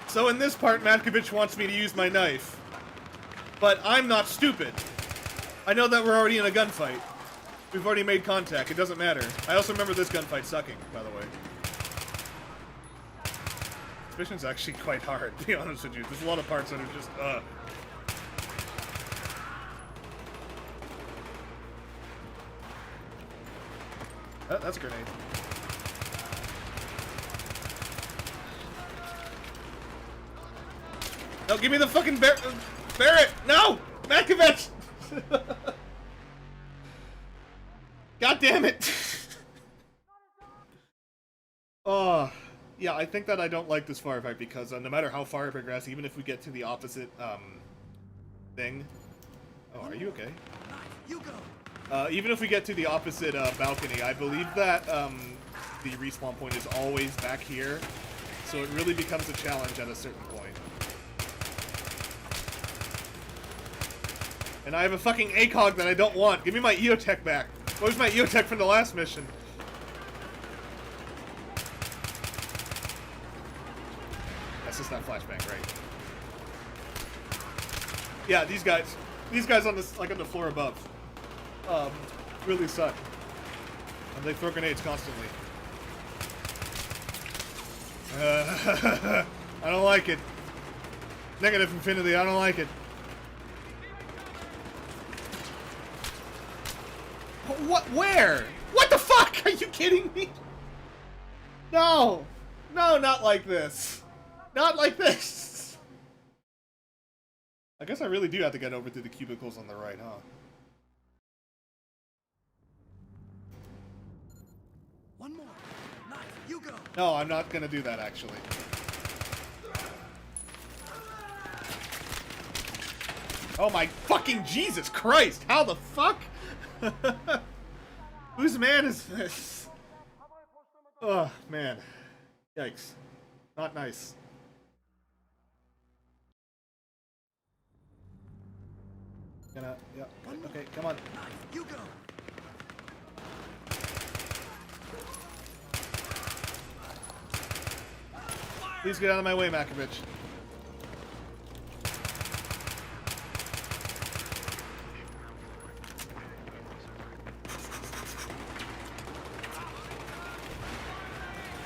So in this part, Matkovich wants me to use my knife. But I'm not stupid. I know that we're already in a gunfight. We've already made contact. It doesn't matter. I also remember this gunfight sucking, by the way. This mission's actually quite hard, to be honest with you. There's a lot of parts that are just, Oh, that's a grenade. No, give me the fucking Barrett! No! Matkovich! God damn it! Oh, yeah, I think that I don't like this firefight because no matter how far I progress, even if we get to the opposite, thing... Oh, are you okay? You go. Even if we get to the opposite, balcony, I believe that, the respawn point is always back here, so it really becomes a challenge at a certain point. And I have a fucking ACOG that I don't want. Give me my EOTech back. Where's my EOTech from the last mission? That's just not flashbang, right? Yeah, these guys on this, like on the floor above, really suck. And they throw grenades constantly. I don't like it. Negative infinity, I don't like it. What? Where? What the fuck? Are you kidding me? No! No, not like this. Not like this! I guess I really do have to get over to the cubicles on the right, huh? One more. Knife, you go. No, I'm not gonna do that, actually. Oh my fucking Jesus Christ! How the fuck? Whose man is this? Oh, man. Yikes. Not nice. Gonna, yeah, okay, come on. You go. Please get out of my way, Matkovich.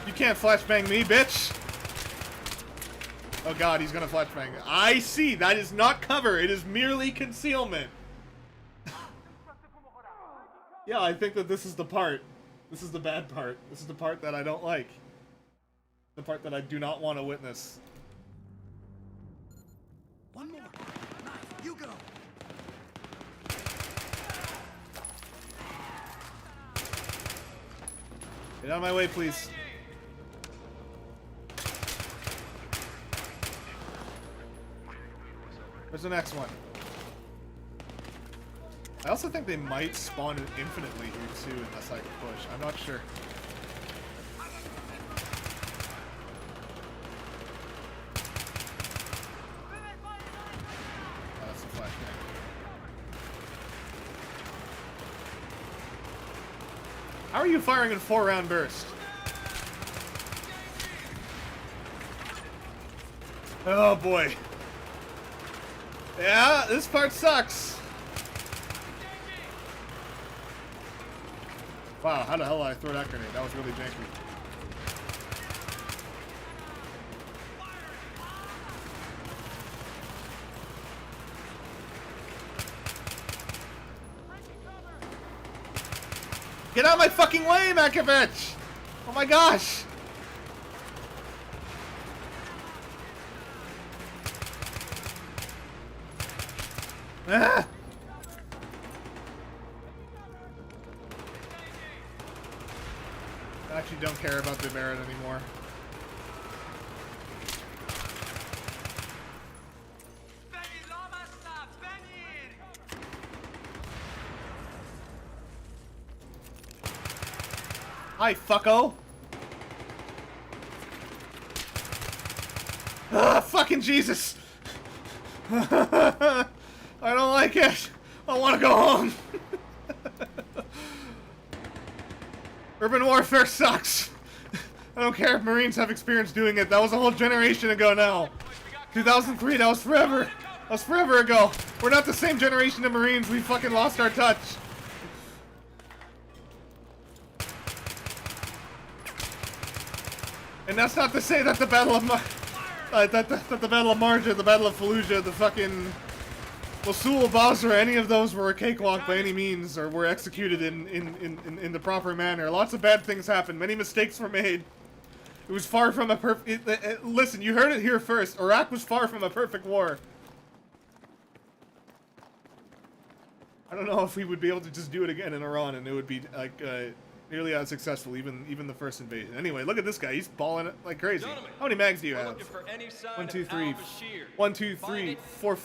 You can't flashbang me, bitch! Oh god, he's gonna flashbang. I see! That is not cover, it is merely concealment! Yeah, I think that this is the part. This is the bad part. This is the part that I don't like. The part that I do not want to witness. One more. Knife, you go. Get out of my way, please. Where's the next one? I also think they might spawn infinitely here too unless I can push. I'm not sure. Oh, that's a flashbang. How are you firing in 4-round burst? Oh boy. Yeah, this part sucks. Wow, how the hell did I throw that grenade? That was really janky. Get out of my fucking way, Matkovich! Oh my gosh! Ah! I actually don't care about the Barrett anymore. Hi, fucko. Ah, fucking Jesus. I don't like it. I want to go home. Urban warfare sucks. I don't care if Marines have experience doing it. That was a whole generation ago now. 2003, that was forever. That was forever ago. We're not the same generation of Marines. We fucking lost our touch. And that's not to say that the Battle of that the Battle of Marja, the Battle of Fallujah, the fucking Mosul, Basra, any of those were a cakewalk by any means, or were executed in the proper manner. Lots of bad things happened. Many mistakes were made. It was far from a perfect... Listen, you heard it here first. Iraq was far from a perfect war. I don't know if we would be able to just do it again in Iran, and it would be like nearly as successful, even the first invasion. Anyway, look at this guy. He's balling it like crazy. How many mags do you have? 1, 2, 3, 1, 2, 3, 4.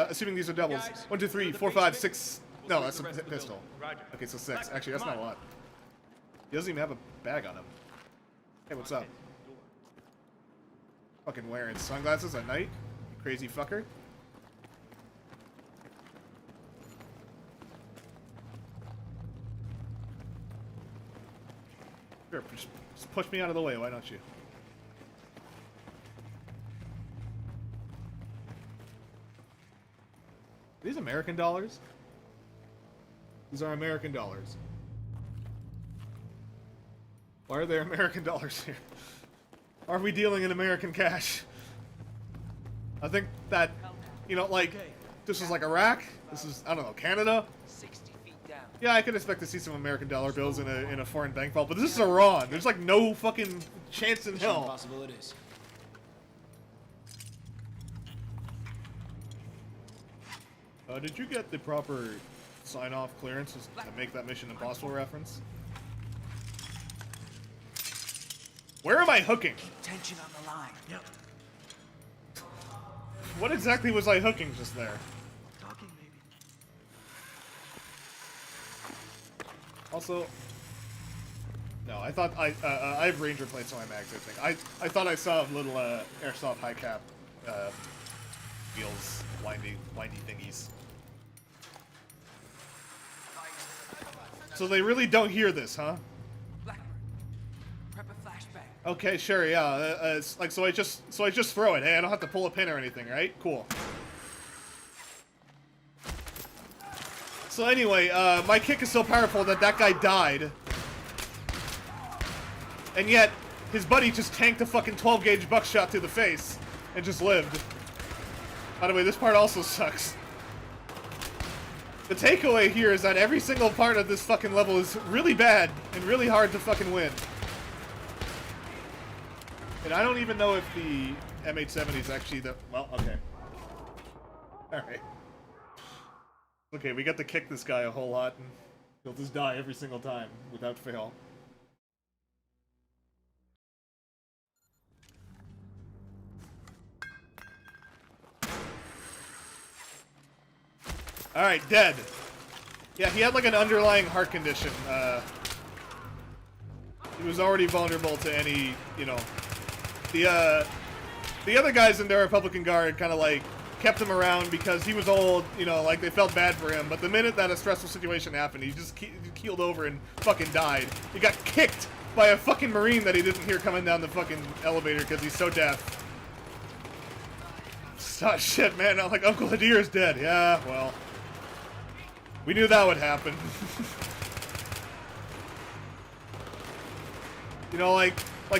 Assuming these are doubles. 1, 2, 3, 4, 5, 6. No, that's a pistol. Okay, so 6. Actually, that's not a lot. He doesn't even have a bag on him. Hey, what's up? Fucking wearing sunglasses at night, you crazy fucker. Sure, just push me out of the way, why don't you? Are these American dollars? These are American dollars. Why are there American dollars here? Are we dealing in American cash? I think that, you know, like, this is like Iraq. This is, I don't know, Canada. 60 feet down. Yeah, I could expect to see some American dollar bills in a foreign bank vault, but this is Iran. There's like no fucking chance in hell. Possible it is. Did you get the proper sign-off clearances to make that Mission Impossible reference? Where am I hooking? Keep tension on the line. Yep. What exactly was I hooking just there? Talking, maybe. Also, no, I thought I have Ranger plates on my mags. I think I thought I saw little airsoft high cap wheels, windy thingies. So they really don't hear this, huh? Okay, sure, yeah. It's like so I just throw it. Hey, I don't have to pull a pin or anything, right? Cool. So anyway, my kick is so powerful that guy died, and yet his buddy just tanked a fucking 12 gauge buckshot to the face and just lived. By the way, this part also sucks. The takeaway here is that every single part of this fucking level is really bad and really hard to fucking win. And I don't even know if the M870 is actually the... Well, okay. Alright. Okay, we got to kick this guy a whole lot, and he'll just die every single time, without fail. Alright, dead. Yeah, he had like an underlying heart condition. He was already vulnerable to any, you know... The other guys in the Republican Guard kind of like kept him around because he was old, you know, like they felt bad for him. But the minute that a stressful situation happened, he just keeled over and fucking died. He got kicked by a fucking Marine that he didn't hear coming down the fucking elevator because he's so deaf. Oh, shit, man. I'm like, Uncle Hadir is dead. Yeah, well, we knew that would happen. You know, like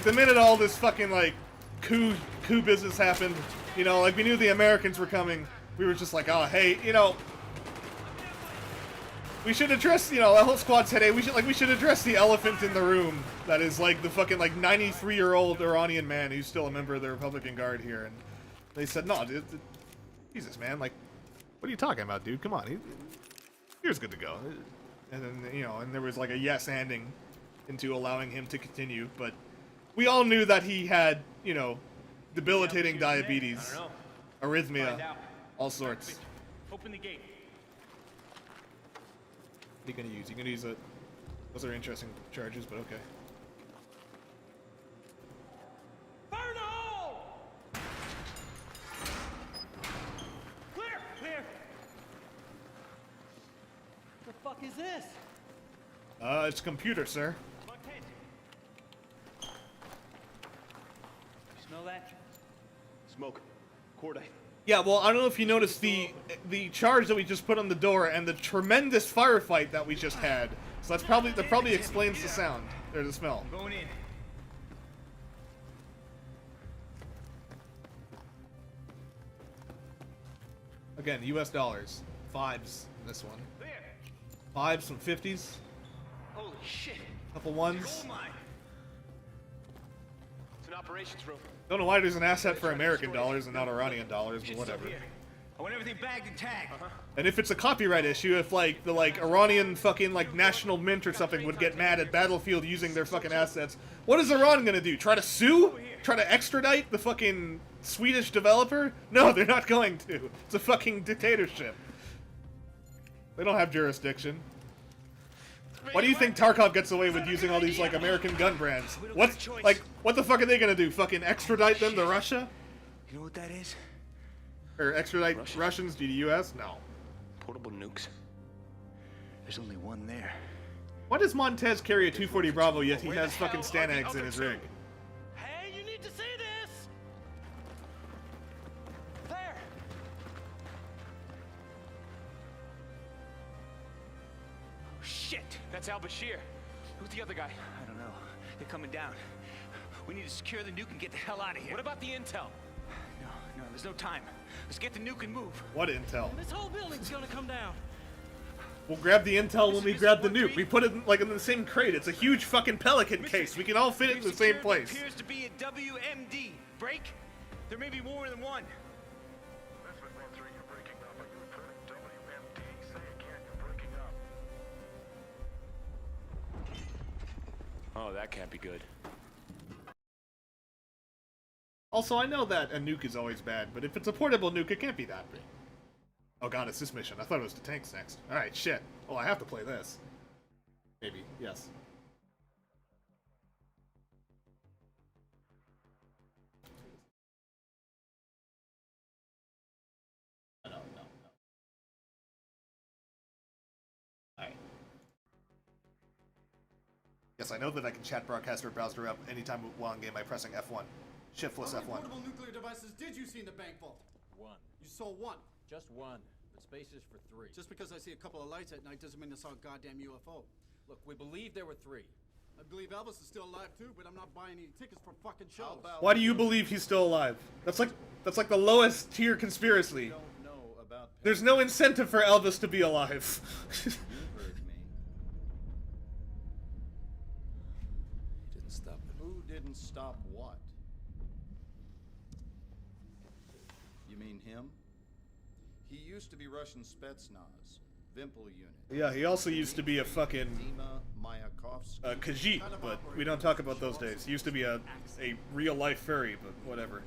the minute all this fucking, like, coup business happened, you know, like, we knew the Americans were coming. We were just like, oh, hey, you know, we should address, you know, the whole squad said, hey, we should address the elephant in the room that is, like, the fucking, like, 93-year-old Iranian man who's still a member of the Republican Guard here. And they said, no, dude, Jesus, man, like, what are you talking about, dude? Come on, he was good to go. And then, you know, and there was, like, a yes-anding into allowing him to continue, but we all knew that he had, you know, debilitating diabetes, arrhythmia, all sorts. Open the gate. What are you gonna use? You're gonna use a... Those are interesting charges, but okay. is this? It's a computer, sir. You smell that? Smoke. Cordite. Yeah, well, I don't know if you noticed the charge that we just put on the door and the tremendous firefight that we just had. So that probably explains the sound or the smell. I'm going in. Again, U.S. dollars. Fives in this one. There. Fives, some 50s. Holy shit. Couple ones. Gold mine. It's an operations room. Don't know why there's an asset for American dollars and not Iranian dollars, but Shit's whatever. still here. I want everything bagged and tagged. And if it's a copyright issue, if like the Iranian fucking national mint or something would get mad at Battlefield using their fucking assets, what is Iran gonna do? Try to sue? Try to extradite the fucking Swedish developer? No, they're not going to. It's a fucking dictatorship. They don't have jurisdiction. Why do you think Tarkov gets away with using all these American gun brands? What the fuck are they gonna do? Fucking extradite them to Russia? You know what that is? Or extradite Russians to the US? No. Portable nukes. There's only one there. Why does Montez carry a 240 Bravo yet he has fucking Stanags in his rig? Hey, you need to see this! There! Oh, shit! That's al-Bashir. Who's the other guy? I don't know. They're coming down. We need to secure the nuke and get the hell out of here. What about the intel? No, there's no time. Let's get the nuke and move. What intel? This whole building's gonna come down. We'll grab the intel when we grab the nuke. We put it in the same crate. It's a huge fucking Pelican case. We can all fit it in the same place. Appears to be a WMD. Break? There may be more than one. Oh, that can't be good. Also, I know that a nuke is always bad, but if it's a portable nuke, it can't be that big. Oh god, it's this mission. I thought it was the tanks next. Alright, shit. Well, I have to play this. Maybe. Yes. No. Alright. Yes, I know that I can chat broadcaster browser up anytime while in game by pressing F1. Shiftless How many F1. portable nuclear devices did you see in the bank vault? One. You saw one. Just one. But space is for three. Just because I see a couple of lights at night doesn't mean I saw a goddamn UFO. Look, we believe there were three. I believe Elvis is still alive too, but I'm not buying any tickets for fucking shows. Why do you believe he's still alive? That's like the lowest tier conspiracy. Don't know about There's no incentive for Elvis to be alive. You heard me. He didn't stop it. Who didn't stop what? You mean him? He used to be Russian Spetsnaz, Vimpel unit. Yeah, he also used to be a fucking Dima Mayakovsky. Khajiit, but we don't talk about those days. He used to be a real life furry, but whatever.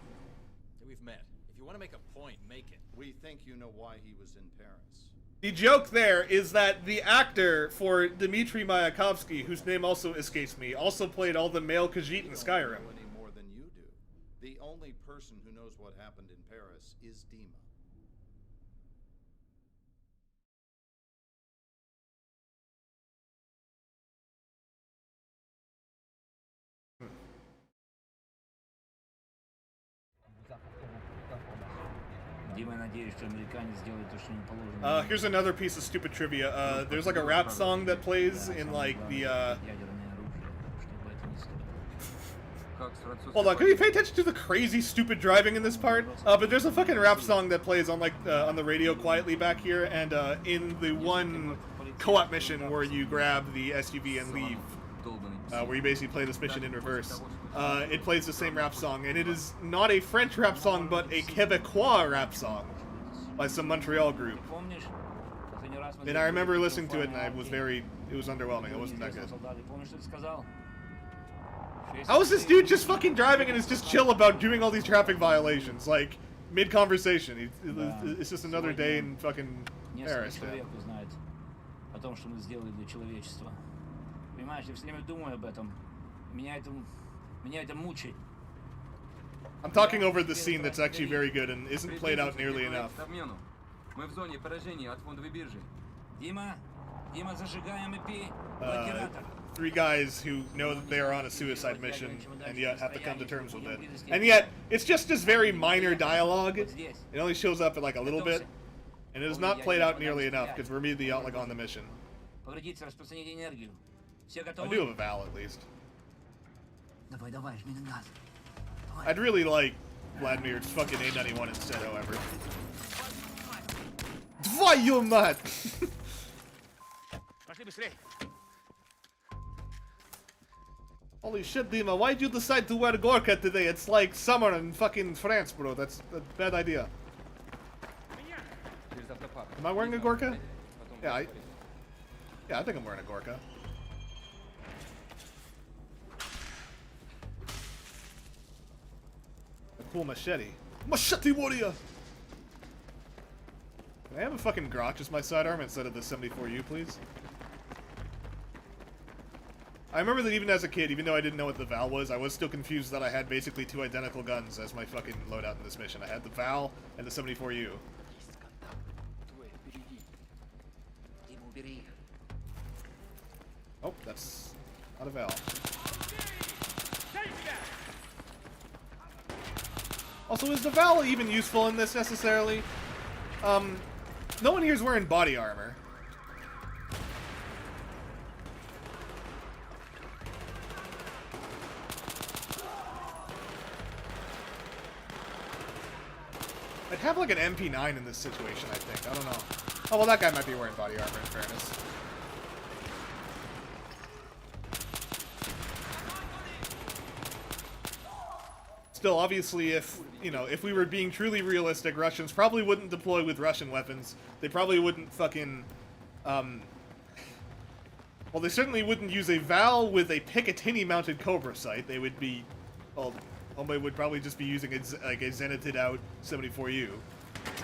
Hey, we've met. If you want to make a point, make it. We think you know why he was in Paris. The joke there is that the actor for Dmitry Mayakovsky, whose name also escapes me, also played all the male Khajiit in Skyrim. Know any more than you do. The only person who knows what happened in Paris is Dima. Here's another piece of stupid trivia. There's like a rap song that plays in like the Hold on, can you pay attention to the crazy stupid driving in this part? But there's a fucking rap song that plays on like on the radio quietly back here, and in the one co-op mission where you grab the SUV and leave, where you basically play this mission in reverse, it plays the same rap song, and it is not a French rap song, but a Quebecois rap song by some Montreal group. And I remember listening to it, and it was underwhelming. It wasn't that good. How is this dude just fucking driving and is just chill about doing all these traffic violations, like, mid-conversation? It's just another day in fucking Paris, man. I'm talking over the scene that's actually very good and isn't played out nearly enough. 3 guys who know that they are on a suicide mission and yet have to come to terms with it. And yet, it's just this very minor dialogue. It only shows up like a little bit, and it is not played out nearly enough because we're immediately out like on the mission. I do have a Val at least. I'd really like Vladimir's fucking A91 instead, however. Твою мать! Holy shit, Dima, why'd you decide to wear Gorka today? It's like summer in fucking France, bro. That's a bad idea. Am I wearing a Gorka? Yeah, I think I'm wearing a Gorka. A cool machete. Machete warrior! Can I have a fucking Grok as my sidearm instead of the 74U, please? I remember that even as a kid, even though I didn't know what the Val was, I was still confused that I had basically 2 identical guns as my fucking loadout in this mission. I had the Val and the 74U. Oh, that's not a Val. Also, is the Val even useful in this necessarily? No one here is wearing body armor. I'd have like an MP9 in this situation, I think. I don't know. Oh, well, that guy might be wearing body armor, in fairness. Still, obviously, if, you know, if we were being truly realistic, Russians probably wouldn't deploy with Russian weapons. They probably wouldn't fucking, well, they certainly wouldn't use a Val with a Picatinny-mounted Cobra sight. They would be, well, Hombre would probably just be using a zenitted out 74U.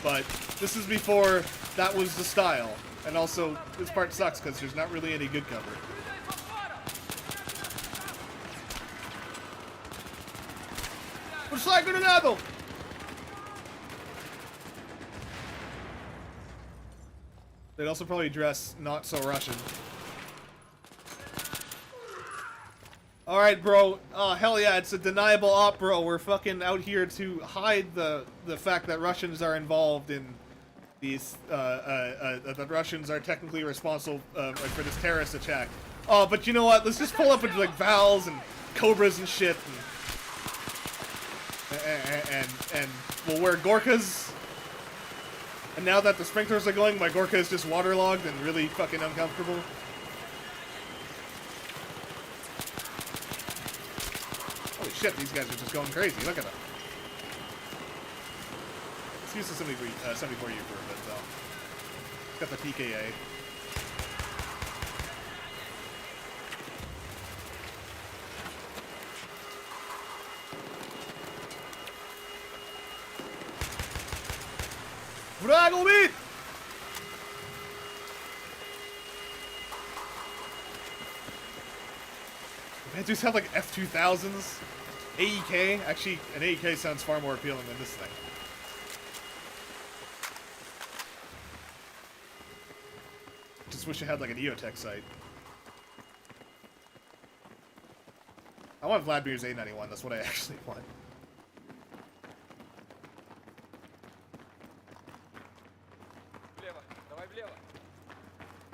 But this is before that was the style. And also, this part sucks because there's not really any good cover. Brosai granado! They'd also probably dress not so Russian. Alright, bro. Oh, hell yeah, it's a deniable op, bro. We're fucking out here to hide the fact that Russians are involved in these, that Russians are technically responsible for this terrorist attack. Oh, but you know what? Let's just pull up with, like, Vals and Cobras and shit, and we'll wear Gorkas. And now that the sprinklers are going, my Gorka is just waterlogged and really fucking uncomfortable. Holy shit, these guys are just going crazy. Look at them. Let's use the 74U for a bit, though. Got the PKA. Vragomit! Man, dudes have like F2000s, AEK. Actually, an AEK sounds far more appealing than this thing. Just wish I had like an EOTech sight. I want Vladimir's A91. That's what I actually want.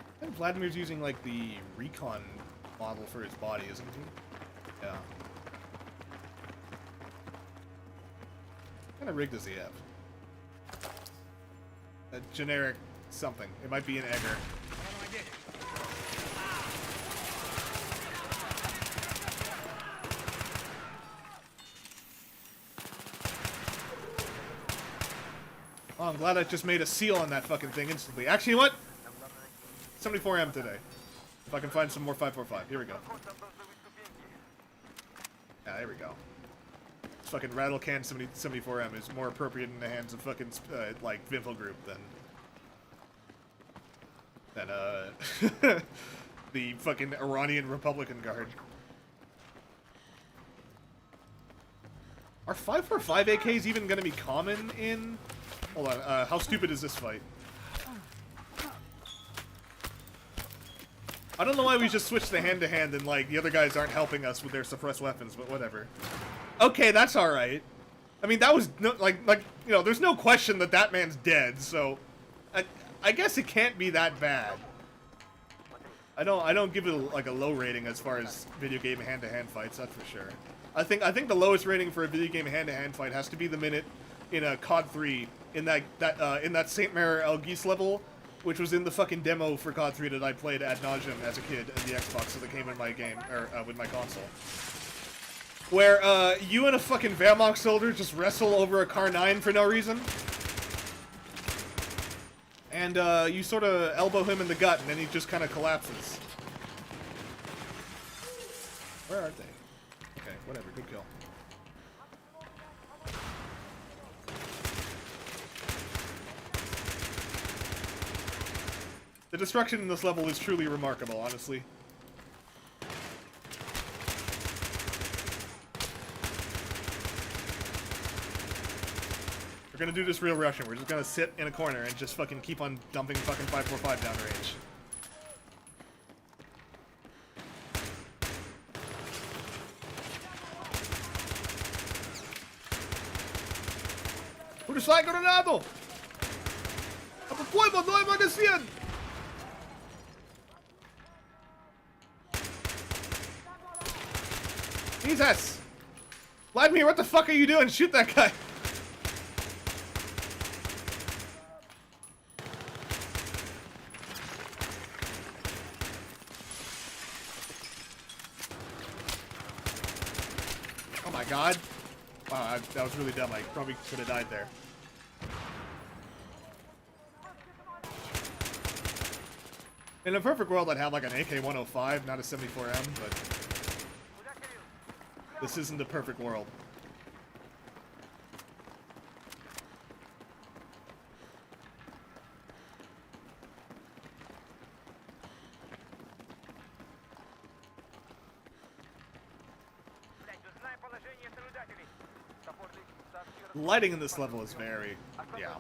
I think Vladimir's using like the recon model for his body, isn't he? Yeah. What kind of rig does he have? A generic something. It might be an Egger. Oh, I'm glad I just made a seal on that fucking thing instantly. Actually, you know what? 74M today. If I can find some more 545. Here we go. Yeah, there we go. This fucking rattle can 74M is more appropriate in the hands of fucking, like, Vimpel Group than the fucking Iranian Republican Guard. Are 545 AKs even gonna be common in... Hold on, how stupid is this fight? I don't know why we just switched to hand-to-hand and, like, the other guys aren't helping us with their suppressed weapons, but whatever. Okay, that's alright. I mean, that was, no, like, you know, there's no question that that man's dead, so... I guess it can't be that bad. I don't give it, like, a low rating as far as video game hand-to-hand fights, that's for sure. I think the lowest rating for a video game hand-to-hand fight has to be the minute in COD 3 in that St. Mare El Geese level, which was in the fucking demo for COD 3 that I played ad nauseum as a kid in the Xbox that came in my game, or with my console. Where you and a fucking Wehrmacht soldier just wrestle over a Car 9 for no reason. And you sort of elbow him in the gut and then he just kind of collapses. Where are they? Okay, whatever, good kill. The destruction in this level is truly remarkable, honestly. We're gonna do this real Russian. We're just gonna sit in a corner and just fucking keep on dumping fucking 545 downrange. Удушай гранату! А по-твоему, дай магазин! Jesus! Vladimir, what the fuck are you doing? Shoot that guy! Oh my god. Wow, that was really dumb. I probably could have died there. In a perfect world, I'd have like an AK-105, not a 74M, but... this isn't the perfect world. Lighting in this level is very... yeah.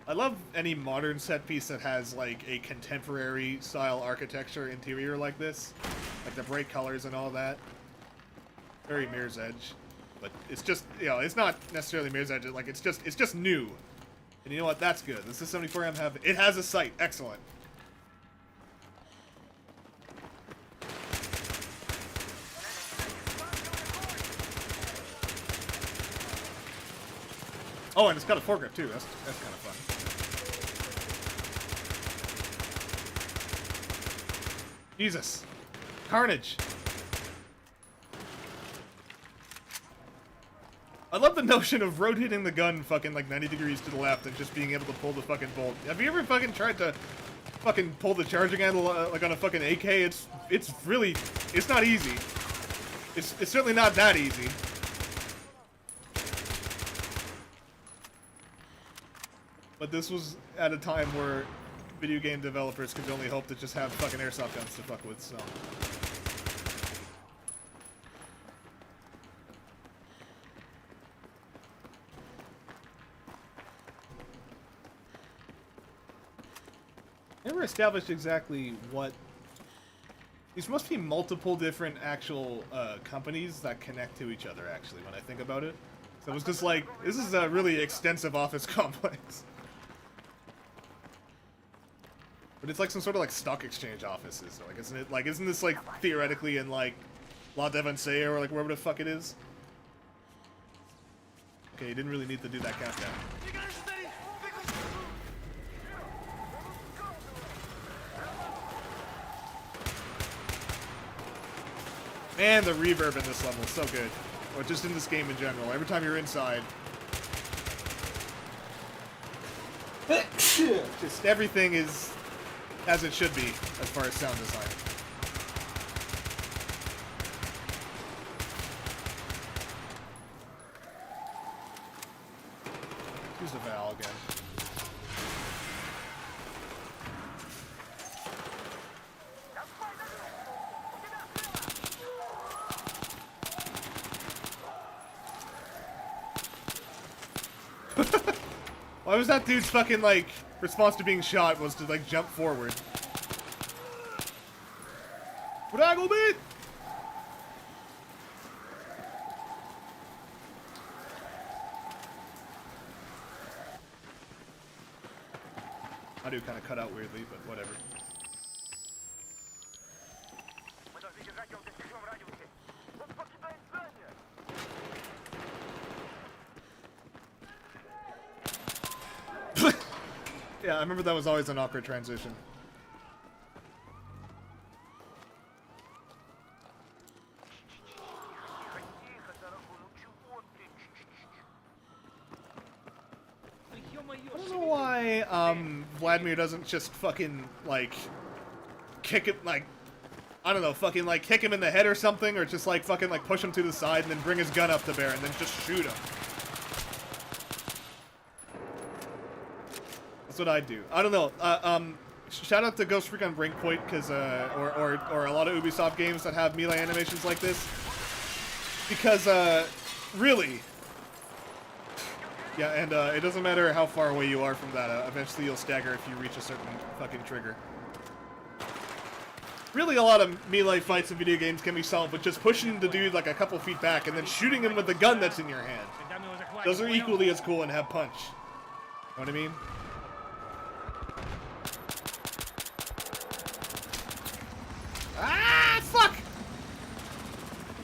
I love any modern set piece that has like a contemporary style architecture interior like this. Like the bright colors and all that. Very Mirror's Edge. But it's just, you know, it's not necessarily Mirror's Edge, like it's just new. And you know what, that's good. This is 74M it has a sight. Excellent. Oh, and it's got a foregrip too. That's kind of fun. Jesus. Carnage. I love the notion of rotating the gun fucking like 90 degrees to the left and just being able to pull the fucking bolt. Have you ever fucking tried to fucking pull the charging handle like on a fucking AK? It's really, it's not easy. It's certainly not that easy. But this was at a time where video game developers could only hope to just have fucking airsoft guns to fuck with, so... Never established exactly what... These must be multiple different actual companies that connect to each other, actually, when I think about it. So it was just like, this is a really extensive office complex. But it's like some sort of like stock exchange offices. Like, isn't it? Like, isn't this like theoretically in like La Devancée or like wherever the fuck it is? Okay, you didn't really need to do that countdown. Man, the reverb in this level is so good. Or just in this game in general. Every time you're inside. Just everything is as it should be as far as sound design. Use the Val again. Why was that dude's fucking, like, response to being shot was to, like, jump forward? Drago beat! I do kind of cut out weirdly, but whatever. Yeah, I remember that was always an awkward transition. I don't know why Vladimir doesn't just fucking like kick it, like I don't know, fucking like kick him in the head or something, or just like fucking like push him to the side and then bring his gun up to bear and then just shoot him. That's what I'd do. I don't know. Shout out to Ghost Recon Breakpoint, because or a lot of Ubisoft games that have melee animations like this, because really. Yeah, and it doesn't matter how far away you are from that, eventually you'll stagger if you reach a certain fucking trigger. Really, a lot of melee fights in video games can be solved with just pushing the dude like a couple feet back and then shooting him with the gun that's in your hand. Those are equally as cool and have punch. Know what I mean? Ah, fuck!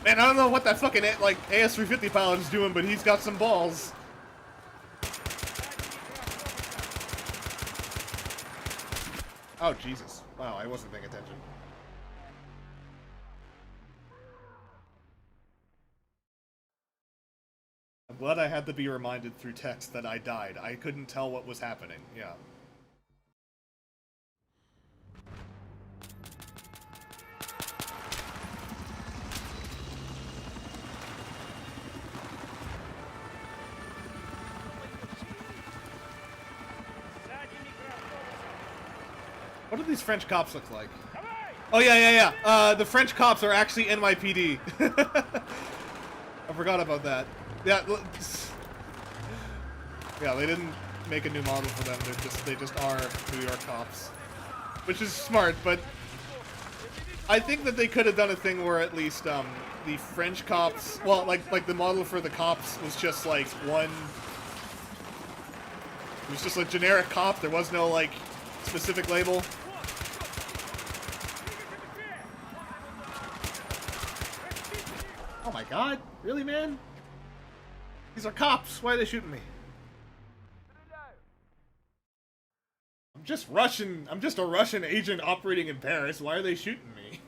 Man, I don't know what that fucking, like, AS-350 pilot is doing, but he's got some balls. Oh, Jesus. Wow, I wasn't paying attention. I'm glad I had to be reminded through text that I died. I couldn't tell what was happening. Yeah. What do these French cops look like? Oh, yeah. The French cops are actually NYPD. I forgot about that. Yeah, they didn't make a new model for them. They just are New York cops, which is smart. But I think that they could have done a thing where at least the French cops, well, like the model for the cops was just like one. It was just a generic cop. There was no like specific label. Oh my God! Really, man? These are cops. Why are they shooting me? I'm just Russian. I'm just a Russian agent operating in Paris. Why are they shooting me?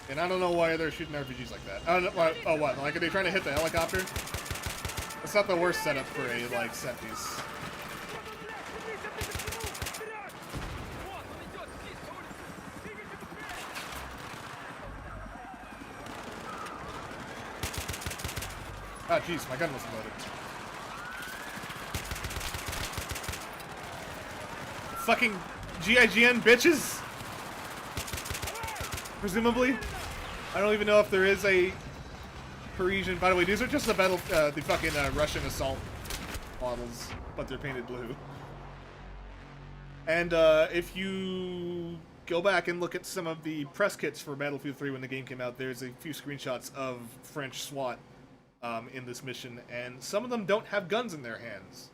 And I don't know why they're shooting RPGs like that. I don't know. Oh, what? Like, are they trying to hit the helicopter? That's not the worst setup for a, like, set piece. Ah, jeez, my gun wasn't loaded. Fucking GIGN bitches! Presumably. I don't even know if there is a Parisian. By the way, these are just the fucking Russian assault models, but they're painted blue. And if you go back and look at some of the press kits for Battlefield 3 when the game came out, there's a few screenshots of French SWAT in this mission, and some of them don't have guns in their hands.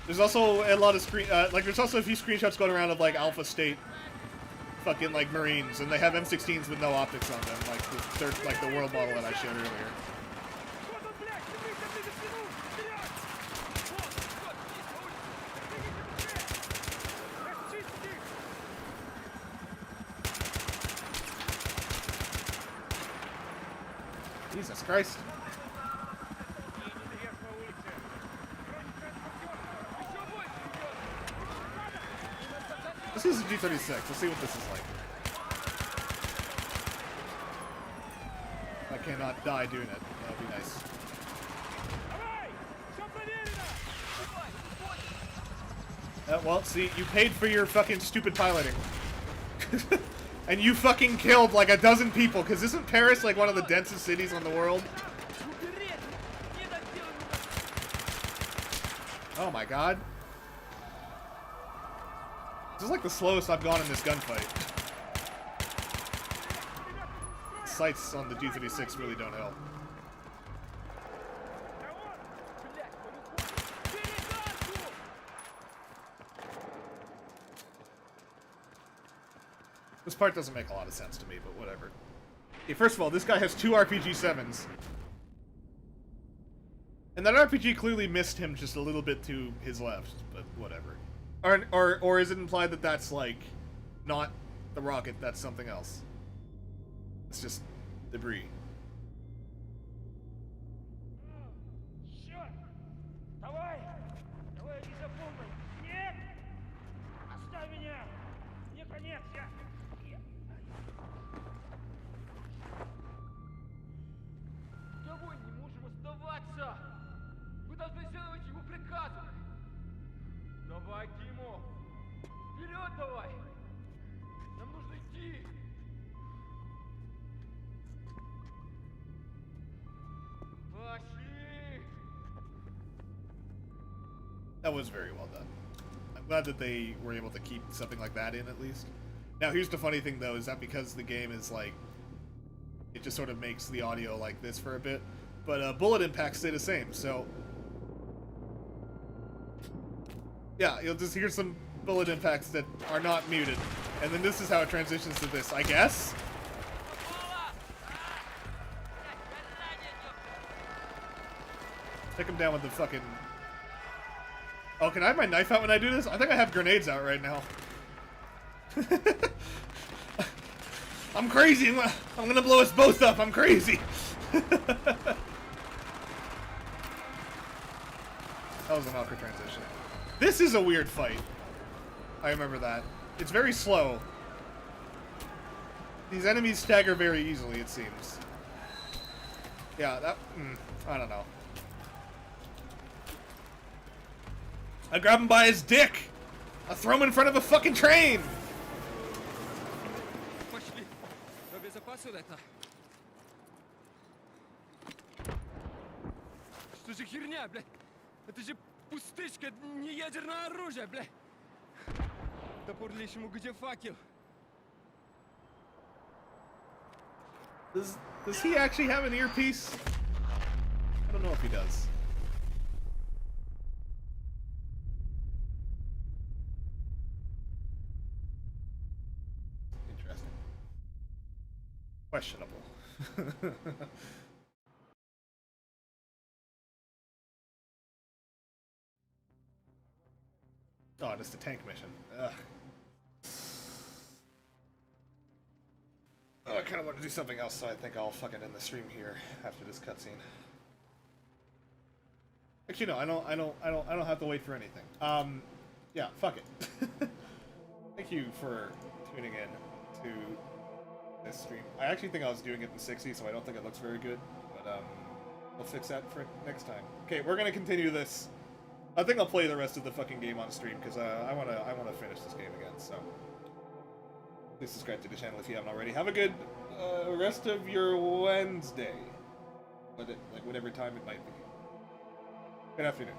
There's also a lot of there's also a few screenshots going around of like Alpha State fucking like Marines, and they have M16s with no optics on them, like the world model that I showed earlier. Jesus Christ. This is a G36. Let's see what this is like. I cannot die doing it. That would be nice. Well, see, you paid for your fucking stupid piloting. And you fucking killed like a dozen people, because isn't Paris like one of the densest cities in the world? Oh my god. This is like the slowest I've gone in this gunfight. Sights on the G36 really don't help. This part doesn't make a lot of sense to me, but whatever. Okay, first of all, this guy has 2 RPG-7s. And that RPG clearly missed him just a little bit to his left, but whatever. Or is it implied that that's, like, not the rocket, that's something else? It's just debris. Давай, Тимо! Вперед давай! Нам нужно идти! Пошли! That was very well done. I'm glad that they were able to keep something like that in, at least. Now, here's the funny thing, though, is that because the game is, like, it just sort of makes the audio like this for a bit, but bullet impacts stay the same, so... Yeah, you'll just hear some bullet impacts that are not muted. And then this is how it transitions to this, I guess? Take him down with the fucking... Oh, can I have my knife out when I do this? I think I have grenades out right now. I'm crazy! I'm gonna blow us both up! I'm crazy! That was an awkward transition. This is a weird fight. I remember that. It's very slow. These enemies stagger very easily, it seems. Yeah, that... I don't know. I grab him by his dick! I throw him in front of a fucking train! Пошли! Обезопасил это! Что за херня, блядь? Это же пустышка, не ядерное оружие, блядь! Топор лишнему, где факел? Does he actually have an earpiece? I don't know if he does. Interesting. Questionable. Oh, just a tank mission. Ugh. Oh, I kind of want to do something else, so I think I'll fucking end the stream here after this cutscene. Actually, no, I don't have to wait for anything. Yeah, fuck it. Thank you for tuning in to this stream. I actually think I was doing it in 60, so I don't think it looks very good, but we'll fix that for next time. Okay, we're gonna continue this. I think I'll play the rest of the fucking game on stream because I wanna finish this game again. So please subscribe to the channel if you haven't already. Have a good rest of your Wednesday, like whatever time it might be. Good afternoon.